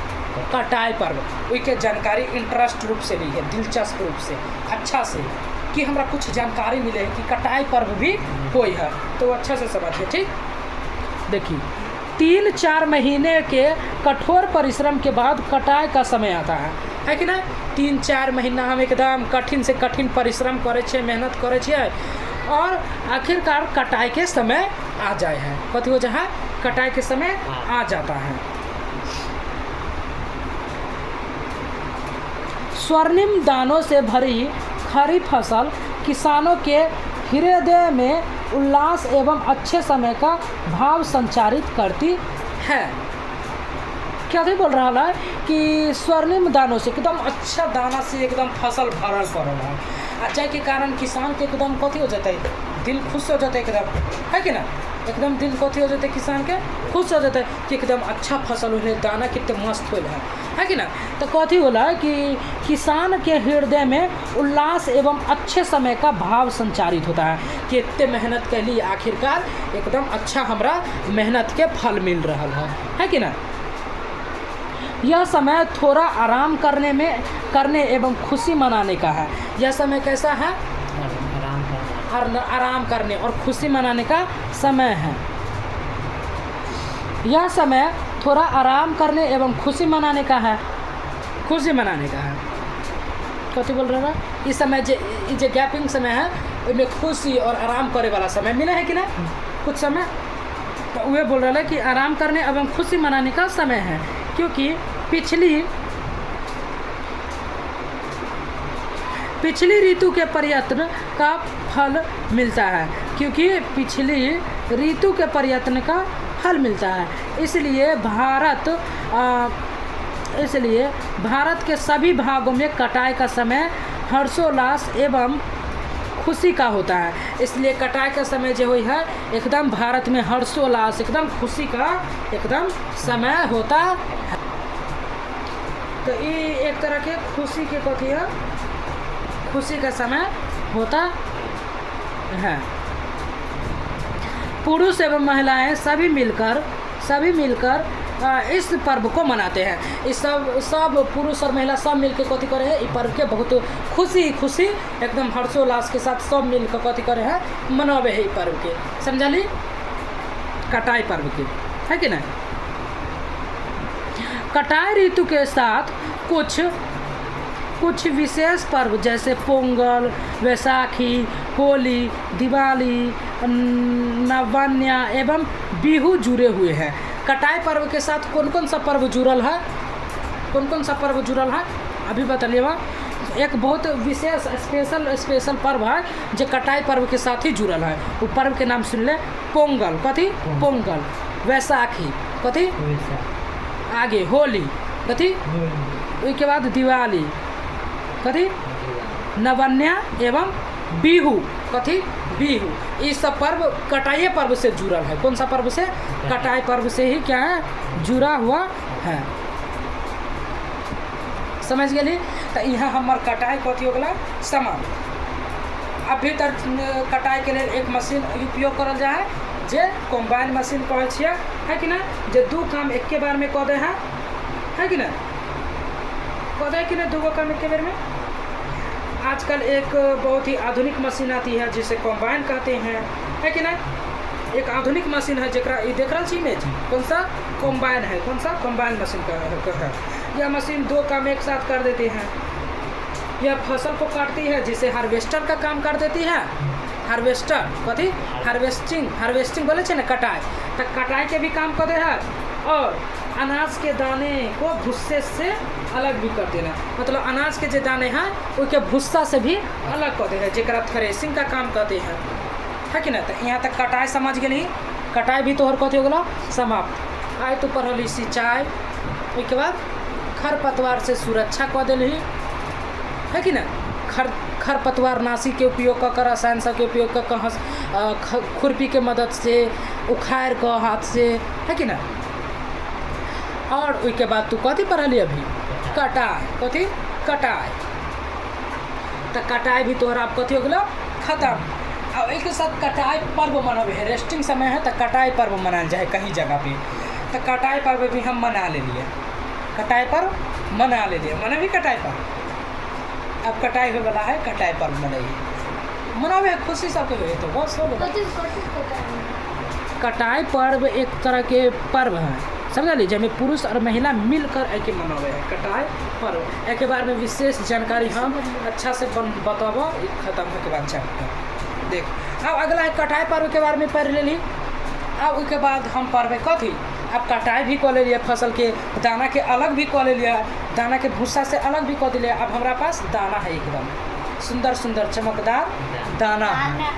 Speaker 1: कटाई पर्व। उसके जानकारी इंटरेस्ट रूप से ली है, दिलचस्प रूप से, अच्छा से, कि हमरा कुछ जानकारी मिले कि कटाई पर्व भी कोई है, तो अच्छा से समझिए, ठीक। देखिए 3-4 महीने के कठोर परिश्रम के बाद कटाई का समय आता है कि ना। 3-4 महीना हम एकदम कठिन से कठिन परिश्रम करे छे, मेहनत करे छे, और आखिरकार कटाई के समय आ जाए है, कथी हो जाए, कटाई के समय आ जाता है। स्वर्णिम दानों से भरी खरी फसल किसानों के हृदय में उल्लास एवं अच्छे समय का भाव संचारित करती है। कथी बोल रहा है कि स्वर्णिम दानों से एकदम अच्छा दाना से एकदम फसल भरल पड़ल है, जाय के कारण किसान के एकदम कथी हो जाता है, दिल खुश हो जाता है एकदम, है कि ना, एकदम दिल कथी हो जाता है किसान के खुश हो जाता है कि एकदम अच्छा फसल हो, दाना कितने मस्त हो है कि ना। तो कथी होला कि किसान के हृदय में उल्लास एवं अच्छे समय का भाव संचारित होता है कि इतने मेहनत के लिए आखिरकार एकदम अच्छा हमरा मेहनत के फल मिल रहा है कि ना। यह समय थोड़ा आराम करने एवं खुशी मनाने का है। यह समय कैसा है? आराम करने और खुशी मनाने का समय है। यह समय थोड़ा आराम करने एवं खुशी मनाने का है, खुशी मनाने का है। कथी बोल रहा है? इस समय जो गैपिंग समय है उसमें खुशी और आराम करे वाला समय मिला है कि ना, कुछ समय, तो वह बोल रहा है कि आराम करने एवं खुशी मनाने का समय है, क्योंकि पिछली ऋतु के प्रयत्न का फल मिलता है, क्योंकि पिछली ऋतु के प्रयत्न का फल मिलता है। इसलिए भारत के सभी भागों में कटाई का समय हर्षोल्लास एवं खुशी का होता है। इसलिए कटाई का समय जो है एकदम भारत में हर्षोल्लास एकदम खुशी का एकदम समय होता है। तो ये एक तरह के खुशी के कथी है, खुशी का समय होता है। पुरुष एवं महिलाएं सभी मिलकर इस पर्व को मनाते हैं। इस सब पुरुष और महिला सब मिलकर कथी करे हैं, इस पर्व के बहुत खुशी एकदम हर्षोल्लास के साथ सब मिलकर कथी करे हैं, मनावे है इस पर्व के, समझली, कटाई पर्व के, है कि नहीं। कटाई ऋतु के साथ कुछ विशेष पर्व जैसे पोंगल, वैसाखी, होली, दिवाली, नवान्या एवं बिहू जुड़े हुए हैं। कटाई पर्व के साथ कौन कौन सा पर्व जुड़ल है, कौन कौन सा पर्व जुड़ल है अभी बताइएगा। एक बहुत विशेष स्पेशल पर्व है जो कटाई पर्व के साथ ही जुड़ल है। वो पर्व के नाम सुन ले, पोंगल, कथी पोंगल, वैसाखी, कथी आगे होली, कथी उसके बाद दिवाली, कथी नवान्या एवं बिहू, कथी बिहू। ये सब पर्व कटाई पर्व से जुड़ल है। कौन सा पर्व से? कटाई पर्व से ही क्या है, जुड़ा हुआ है, समझ गए। तो यहाँ हमार कटाई कथी हो गया समाप्त। अभी तक कटाई के लिए एक मशीन उपयोग करल जाए जे कम्बाइन मशीन कहै छियै, है कि ना, जे दू काम एक के बार में कऽ दे है कि ना, कऽ दे कि ना, दूगो काम एक के बार में। आजकल एक बहुत ही आधुनिक मशीन आती है जिसे कम्बाइन कहते हैं, है कि ना। एक आधुनिक मशीन है जरा ये देख रहा इमेज, कौन सा कम्बाइन है, कौन सा कम्बाइन मशीन का है। यह मशीन दो काम एक साथ कर देती है। यह फसल को काटती है जिसे हार्वेस्टर का काम कर देती है। हार्वेस्टर कथी, हार्वेस्टिंग बोले छे ना, कटाई, तो कटाई के भी काम कर दे है और अनाज के दाने को भुस्से से अलग भी कर देना, मतलब अनाज के जो दाने हैं उसके भुस्सा से भी अलग कर दे है, जरा थ्रेसिंग का काम करते हैं, है कि ना। तो यहाँ तक कटाई समझ गई। कटाई भी तोहर कथी हो गया समाप्त। आए तो पढ़ल सिंचाई, उसके बाद खरपतवार से सुरक्षा कऽ देली, है कि ना। खरपतवार नाशी के उपयोग कर, रसायन सब के उपयोग कर, खुरपी के मदद से उखाड़ कर हाथ से, है कि ना। और उसके बाद तू कथी पढ़ली अभी, कटाई, कथी कटाई। तो कटाई भी तोहरा अब कथी हो गया खत्म। और एक साथ कटाई पर्व मनावे है, रेस्टिंग समय है तो कटाई पर्व मनाल जाए कहीं जगह पे। तो कटाई पर्व भी हम मना ले लिए, कटाई पर्व मना ले लिए, मना भी कटाई पर्व। अब कटाई हो वाला है, कटाई पर्व मनाइए, मनावे खुशी सबके हुए तो बहुत सो। कटाई पर्व एक तरह के पर्व है, समझ ली, जब पुरुष और महिला मिलकर एक मनावे है कटाई पर्व। एक बार में विशेष जानकारी हम अच्छा से बताब, खत्म हो के बाद चैप्टर देख। अब अगला है कटाई पर्व के बारे में पढ़ ली। अब उसके बाद हम पढ़बे कथी, अब कटाई भी कऽ लिए, फसल के दाना के अलग भी कऽ लिए, दाना के भूसा से अलग भी कऽ दिले। अब हमारा पास दाना है, एकदम सुंदर सुंदर चमकदार दाना है।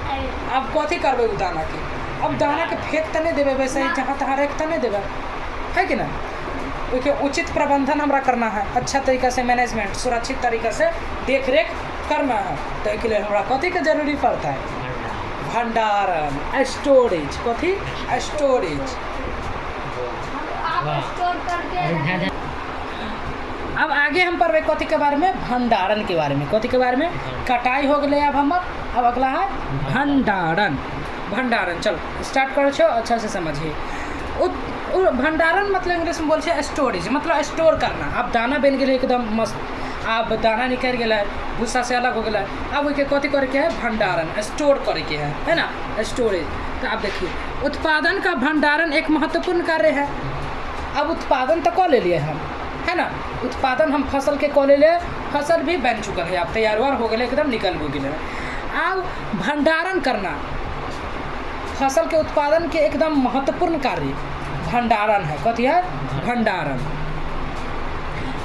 Speaker 1: अब कथी करबे उ दाना के, अब दाना के फेंक तो नहीं देवे, वैसे ही जहाँ तहाँ रख तो नहीं देवे, है कि ना। उसके उचित प्रबंधन हमरा करना है, अच्छा तरीका से मैनेजमेंट, सुरक्षित तरीका से देख रेख करना है। तो एक लिए हमरा कथी के जरूरी पड़ता है? भंडारण, स्टोरेज। कथी? स्टोरेज। अब आगे हम पढ़बे कथी के बारे में? भंडारण के बारे में। कथी के बारे में? कटाई हो गए अब हमर, अब अगला है भंडारण। भंडारण चलो स्टार्ट करो छो, अच्छा से समझिए। भंडारण मतलब इंग्लिश में बोल छे स्टोरेज, मतलब स्टोर करना। अब दाना बन गए एकदम मस्त, अब दाना निकल गया, भूसा से अलग हो गया, अब उसके कथी करे के है? भंडारण, स्टोर करे के है ना, स्टोरेज। तो आप देखिए उत्पादन का भंडारण एक महत्वपूर्ण कार्य है। अब उत्पादन तो कह ले लिए हम, है ना, उत्पादन हम फसल के कह ले लिए, फसल भी बन चुका है, अब तैयार हो गए, एकदम निकल हो गए। अब भंडारण करना फसल के उत्पादन के एकदम महत्वपूर्ण कार्य भंडारण है। कथी है? भंडारण।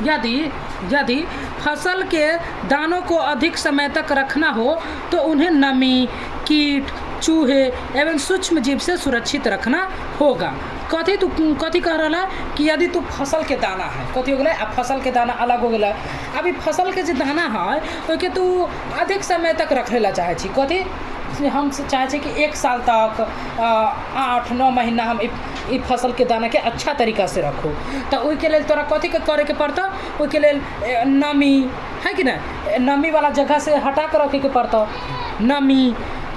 Speaker 1: यदि फसल के दानों को अधिक समय तक रखना हो तो उन्हें नमी, कीट, चूहे एवं सूक्ष्म जीव से सुरक्षित रखना होगा। कथी कह रहा है कि यदि तू फसल के दाना है, कथी हो गया? अब फसल के दाना अलग हो गया, अभी फसल के जो दाना है तो तू अधिक समय तक रखे ला चाहे छी। कथी? हम चाहे छी कि 1 साल तक 8-9 महीना हम इ फसल के दाना के अच्छा तरीका से रखो। तो उसके लिए तोरा कथी के करे के पड़ता? उसके लिए नमी है कि ना, नमी वाला जगह से हटा कर रखे के पड़ता। नमी,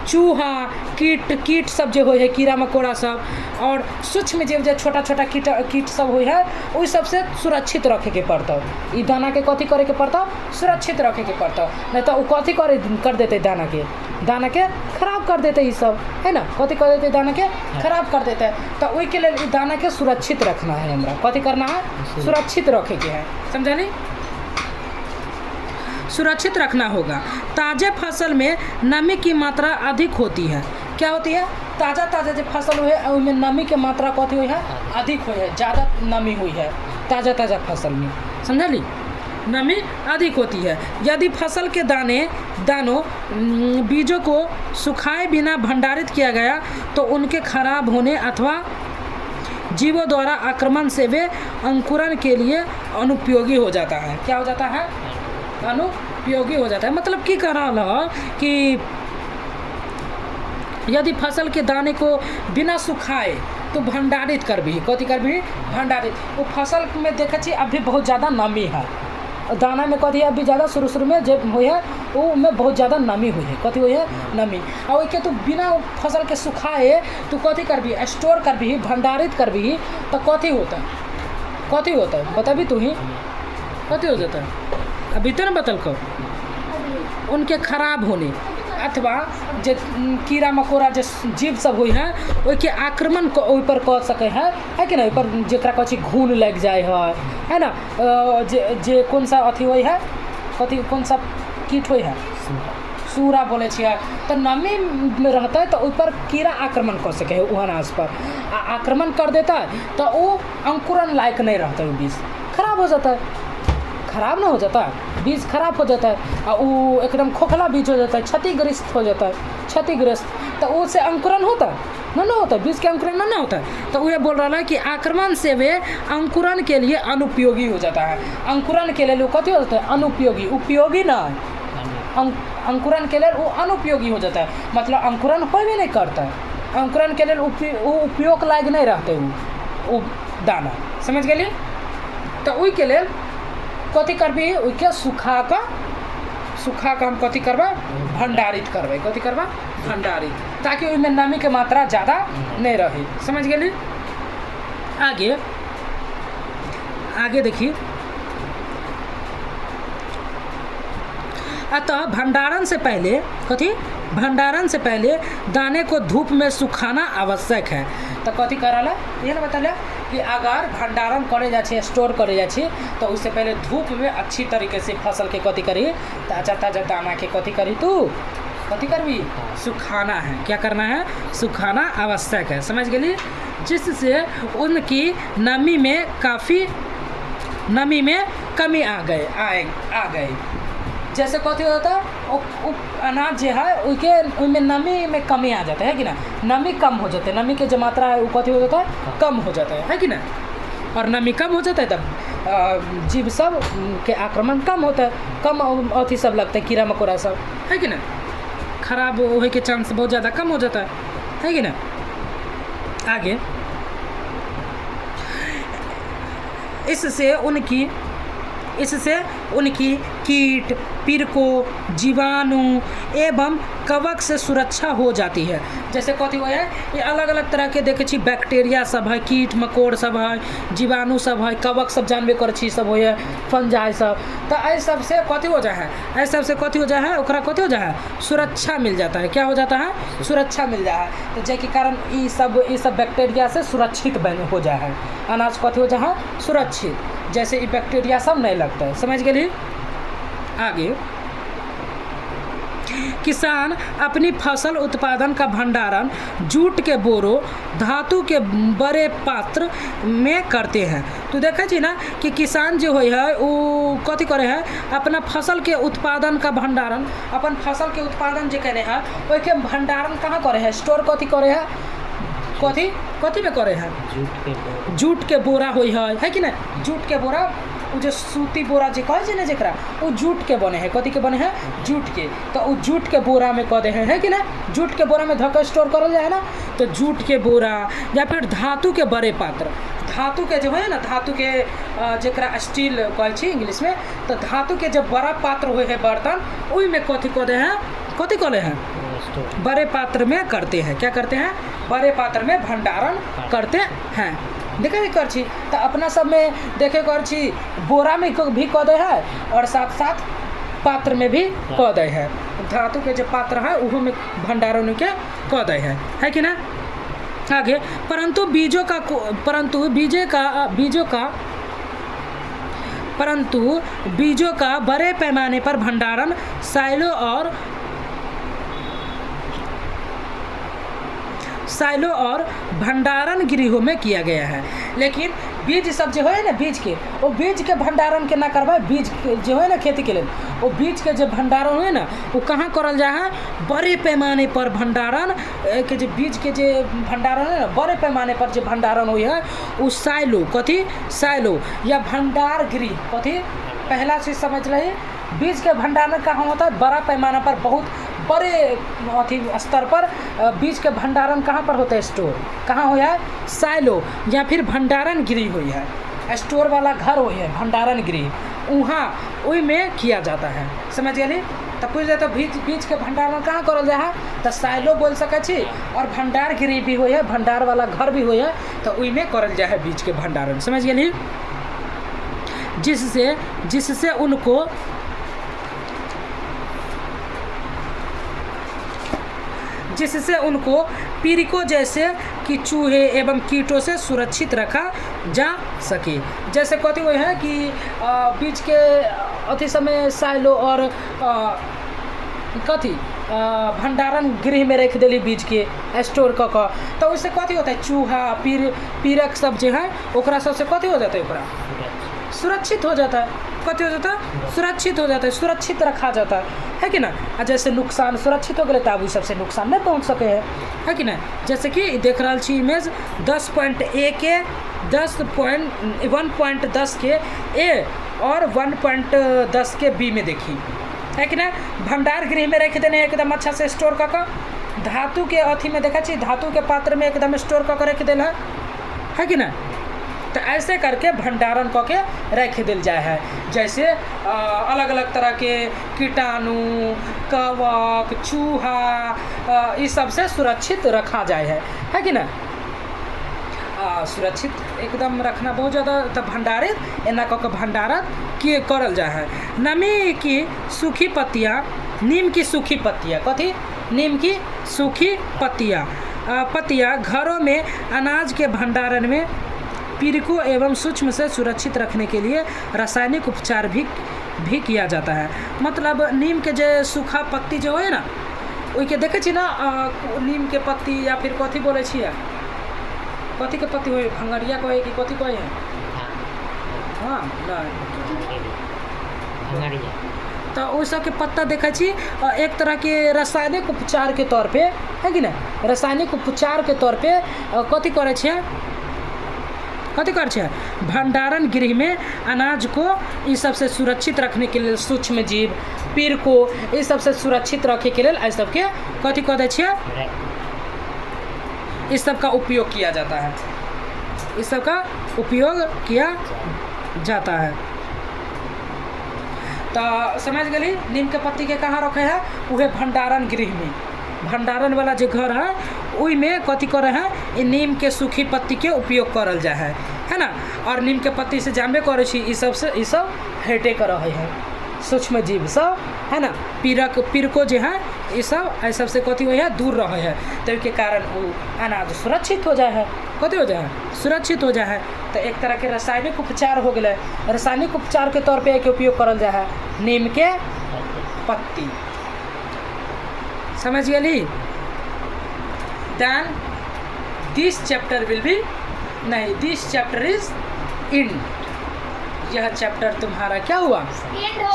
Speaker 1: चूहा, कीट सब जो है, कीड़ा मकोड़ा सब, और सूक्ष्म जीव जो छोटा छोटा कीट सब हो है, उस सब से सुरक्षित रखे के पड़ता। ई दाना के कथी करे के पड़ता? सुरक्षित रखे के पड़ता, नहीं तो कथी कर देते? दाना के खराब कर देते, ये सब है ना, कथी कर देते? दाना के खराब कर देते। तो उसके लिए दाना के सुरक्षित रखना है, हमरा कथी करना है? सुरक्षित रखे के है, समझानी? सुरक्षित रखना होगा। ताजे फसल में नमी की मात्रा अधिक होती है। क्या होती है? ताज़ा जो फसल हुई है उसमें नमी की मात्रा कथी हुई है? अधिक हुई है, ज़्यादा नमी हुई है ताज़ा फसल में, समझली? नमी अधिक होती है। यदि फसल के दानों बीजों को सुखाए बिना भंडारित किया गया तो उनके खराब होने अथवा जीवों द्वारा आक्रमण से वे अंकुरण के लिए अनुपयोगी हो जाता है। क्या हो जाता है? अनुपयोगी हो जाता है। मतलब की कह रहा है कि यदि फसल के दाने को बिना सुखाए तो भंडारित कर भी, कथी कर भी? भंडारित। वो फसल में देखे छी अभी बहुत ज़्यादा नमी है, दाना में कथी है? अभी ज़्यादा शुरू में जब हुई है वो में बहुत ज़्यादा नमी हुई है, कथी हुई है? नमी। और उसके तो बिना फसल के सुखाए तो कथी कर भी? स्टोर कर भी, भंडारित कर भी, तो कथी होता है? बता भी तू ही, कथी हो जाता है? अभी तो ना बतल को उनके खराब होने अथवा जो कीड़ा मकोड़ा जो जीव सब हुई है उसके आक्रमण को ऊपर कर सके है कि ना, ऊपर जरा कथी घून लग जाए है ना, जे कौन सा अथी हुई है, कथी कौन सा कीट हुई है? सूरा बोले छिए। तो नमी में रहता है तो ऊपर कीड़ा आक्रमण कर सके है, उस पर आक्रमण कर देता है तो वो अंकुरन लायक नहीं रहता है, बीज खराब हो जाता है। खराब ना हो जाता है, बीज खराब हो जाता है और वो एकदम खोखला बीज हो जाता है, क्षतिग्रस्त हो जाता है, क्षतिग्रस्त। तो उससे अंकुरन होता है ना होता है, बीज के अंकुरन ना होता है। तो वो बोल रहा है कि आक्रमण से वे अंकुरन के लिए अनुपयोगी हो जाता है। अंकुरन के लिए कथी हो जाता है? अनुपयोगी, उपयोगी ना, अंकुरन के लिए वो अनुपयोगी हो जाता है, मतलब अंकुरन हो भी नहीं करता है, अंकुरन के लिए उपयोग लायक नहीं रहते वो दाना, समझ गए? तो उसके लिए कथी करबी? उसके सुखा का हम कथी करबा? भंडारित करबे। कथी करबा? भंडारित, ताकि उसमें नमी के मात्रा ज़्यादा नहीं रहे, समझ गए? आगे देखिए, अतः भंडारण से पहले दाने को धूप में सुखाना आवश्यक है। तो कथी कर रहा है? ये ना बता कि अगर भंडारण करे जाए, स्टोर करे जाए, तो उससे पहले धूप में अच्छी तरीके से फसल के कथी करी? ताज़ा दाना के कथी करी? तू कथी करबी? सुखाना है। क्या करना है? सुखाना आवश्यक है, समझ गई? जिससे उनकी नमी में कमी आ गई। जैसे कथी होता है? अनाज जो है उसमें नमी में कमी आ जाता है कि ना, नमी कम हो जाता है, नमी के जो मात्रा है वो कथी हो जाता है? कम हो जाता है कि ना। और नमी कम हो जाता है तब जीव सब के आक्रमण कम होता है, कम अथी सब लगता है, कीड़ा मकोड़ा सब, है कि ना, खराब होने के चांस बहुत ज़्यादा कम हो जाता है कि ना। आगे इससे उनकी कीट, पिरकों, जीवाणु एवं कवक से सुरक्षा हो जाती है। जैसे कथी हो है, ये अलग अलग तरह के देखे छी बैक्टीरिया सब है, कीट मकोड़ सब है, जीवाणु सब है, कवक सब जानबे कर छी सब हो है, फंजाई सब, तो एहि सब से कथी हो जाए है, एहि सब से कथी हो जाए है, ओकरा कथी हो जाए है, सुरक्षा मिल जाता है। क्या हो जाता है, सुरक्षा मिल जाए है। तो जेके कारण ये सब बैक्टीरिया से सुरक्षित हो जाए है, अनाज कथी हो जाए है, सुरक्षित, जैसे ये बैक्टीरिया सब नहीं लगता है। समझ गए। आगे किसान अपनी फसल उत्पादन का भंडारण जूट के बोरों, धातु के बड़े पात्र में करते हैं। तो देखे छी ना कि किसान जो है वो कथी करे है, अपना फसल के उत्पादन का भंडारण, अपन फसल के उत्पादन जो करे है वो के भंडारण कहाँ करे है, स्टोर कथी करे है, कथी में करे है, जूट के बोरा होई है कि ना, जूट के बोरा, वो जो सूती बोरा जो कहे ना जरा, वो जूट के बने हैं, कथी के बने हैं, जूट के, तो वो जूट के बोरा में कह दे है कि ना, जूट के बोरा में धक्का स्टोर करल जाए ना, तो जूट के बोरा या फिर धातु के बड़े पात्र, धातु के जो है ना, धातु के जरा स्टील कहे इंग्लिश में, तो धातु के जब बड़ा पात्र हुए है बर्तन, वही में कथी कह दे हैं, कथी कहले हैं, बड़े पात्र में करते हैं। क्या करते हैं, बड़े पात्र में भंडारण करते हैं। देखे कर छी, तो अपना सब में देखे कर छी बोरा में भी कह दे है और साथ साथ पात्र में भी कह दे है, धातु के जो पात्र है वो में भंडारण के कह दे है कि ना। आगे परंतु बीजों का बड़े पैमाने पर भंडारण साइलो और भंडारण गृहों में किया गया है। लेकिन बीज सब जो है ना, बीज के, वो बीज के भंडारण के ना करवा, बीज जो है ना खेती के लिए, वो बीज के जो भंडारण हुए ना वो कहाँ करल जाए है, बड़े पैमाने पर भंडारण के, जो बीज के जो भंडारण है ना, बड़े पैमाने पर जो भंडारण हुई है वो साइलो, कथी साइलो या भंडार गृह, कथी पहला चीज़ समझ रहे, बीज के भंडारण कहाँ होता है, बड़ा पैमाना पर, बहुत बड़े अथी स्तर पर बीज के भंडारण कहाँ पर होता है, स्टोर कहाँ हो है, साइलो या फिर भंडारण गृह हुई है, स्टोर वाला घर हुई है, भंडारण गृह, वहाँ वही में किया जाता है। समझ गए। तो पूछ दे तो बीज के भंडारण कहाँ करल जाए है, तो साइलो बोल सके छी, और भंडार गृह भी हुई है, भंडार वाला घर भी हुई है, तो वही में करल जाए है बीज के भंडारण। समझ गए। जिससे उनको पीड़कों जैसे कि चूहे एवं कीटों से सुरक्षित रखा जा सके। जैसे कहते हुए हैं कि बीज के अति समय साइलो और कथी भंडारण गृह में रख देली बीज के स्टोर क तो उससे कथी होता है, चूहा पीरक सब जो है ओकरा सबसे कथी हो जाता है, ओकरा सुरक्षित हो जाता है, कथी हो जाता है, सुरक्षित हो जाता है, सुरक्षित रखा जाता है कि ना। जैसे नुकसान सुरक्षित हो गए तो अब सबसे नुकसान नहीं पहुंच सके है कि ना। जैसे कि देख रहा छी इमेज 10.A के 1.10 के ए और 1.10 के बी में देखी है कि ना। भंडार गृह में रख देने एकदम अच्छा से स्टोर कर, धातु के अथी में देखा छी धातु के पात्र में एकदम स्टोर कर रख देना है कि ना। तो ऐसे करके भंडारण करके रख दिल जाए है। जैसे अलग अलग तरह के कीटाणु, कवक, चूहा इस सब से सुरक्षित रखा जाए है कि ना। सुरक्षित एकदम रखना बहुत ज़्यादा, तो भंडारित एना करके भंडारण किए करल जाए है। नमी की सूखी पत्तियाँ, नीम की सूखी पत्तियाँ, कथी नीम की सूखी पत्तियाँ घरों में अनाज के भंडारण में पीड़कों एवं सूक्ष्म से सुरक्षित रखने के लिए रासायनिक उपचार भी किया जाता है। मतलब नीम के जो सूखा पत्ती जो है ना, वही के देखे छी ना, नीम के पत्ती या फिर कथी बोले छिए, कथी के पत्ती हो, भंगरिया कहे कि कथी कहे है, हाँ तो उस के पत्ता देखा छी एक तरह के रासायनिक उपचार के तौर पे है कि ना। रासायनिक उपचार के तौर पे कथी करे छिए, कथी कर छै भंडारण गृह में अनाज को इस सबसे सुरक्षित रखने के लिए सूक्ष्म जीव पीर को इस सबसे सुरक्षित रखे के लिए एहि सबके कथी कह दै छियै इस सब का उपयोग किया जाता है इस सब का उपयोग किया जाता है। तो समझ गली नीम के पत्ती के कहाँ रखे है उहे भंडारण गृह में भंडारण वाला जो घर है उई में कथी करे है ये नीम के सूखी पत्ती के उपयोग करल जाए है ना। और नीम के पत्ती से जानबे करे छी ई सब हेटे कर रहे हैं सूक्ष्म जीव सब है ना पीरको जो है ये सब एहि सबसे कथी हो है दूर रहे है तो के कारण वो अनाज सुरक्षित हो जाए है कथी हो जाए है सुरक्षित हो जाए है। तो एक तरह के रासायनिक उपचार हो गए रासायनिक उपचार के तौर पे के उपयोग करल जाए है नीम के पत्ती समझ गली। Then this chapter will be नहीं दिस चैप्टर इज एंड यह चैप्टर तुम्हारा क्या हुआ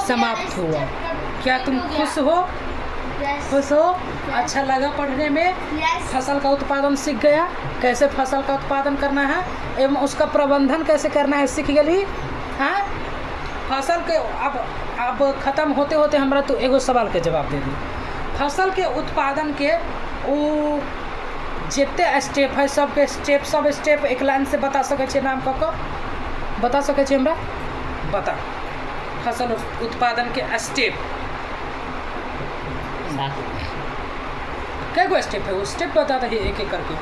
Speaker 1: समाप्त हुआ। क्या तुम खुश हो खुश हो अच्छा लगा पढ़ने में फसल का उत्पादन सीख गया कैसे फसल का उत्पादन करना है एवं उसका प्रबंधन कैसे करना है सीख गई हाँ। फसल के अब ख़त्म होते होते हमरा तो एगो सवाल के जवाब दे दी फसल के उत्पादन के वो जितने स्टेप है सबके सब स्टेप एक लाइन से बता सके छे नाम कऽ बता सके छे हमरा बता फसल उत्पादन के स्टेप कै गो स्टेप है वो स्टेप बता दे एक एक करके।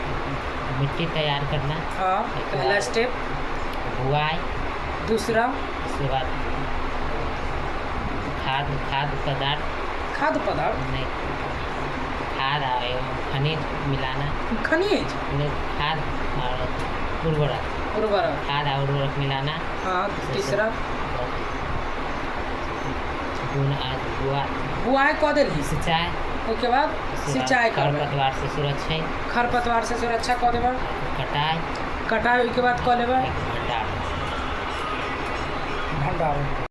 Speaker 2: मिट्टी तैयार करना
Speaker 1: हाँ पहला स्टेप
Speaker 2: बुआई
Speaker 1: दूसरा
Speaker 2: उसके बाद खाद पदार्थ
Speaker 1: नहीं
Speaker 2: खाद एवं खनिज मिलाना
Speaker 1: खनिज
Speaker 2: खाद और उर्वरक खाद और उर्वरक मिलाना
Speaker 1: हाँ तीसरा बुआई कऽ देली
Speaker 2: सिंचाई
Speaker 1: उसके बाद सिंचाई खरपतवार से सुरक्षा कऽ देबै कटाई उसके बाद कऽ लेबै भंडारण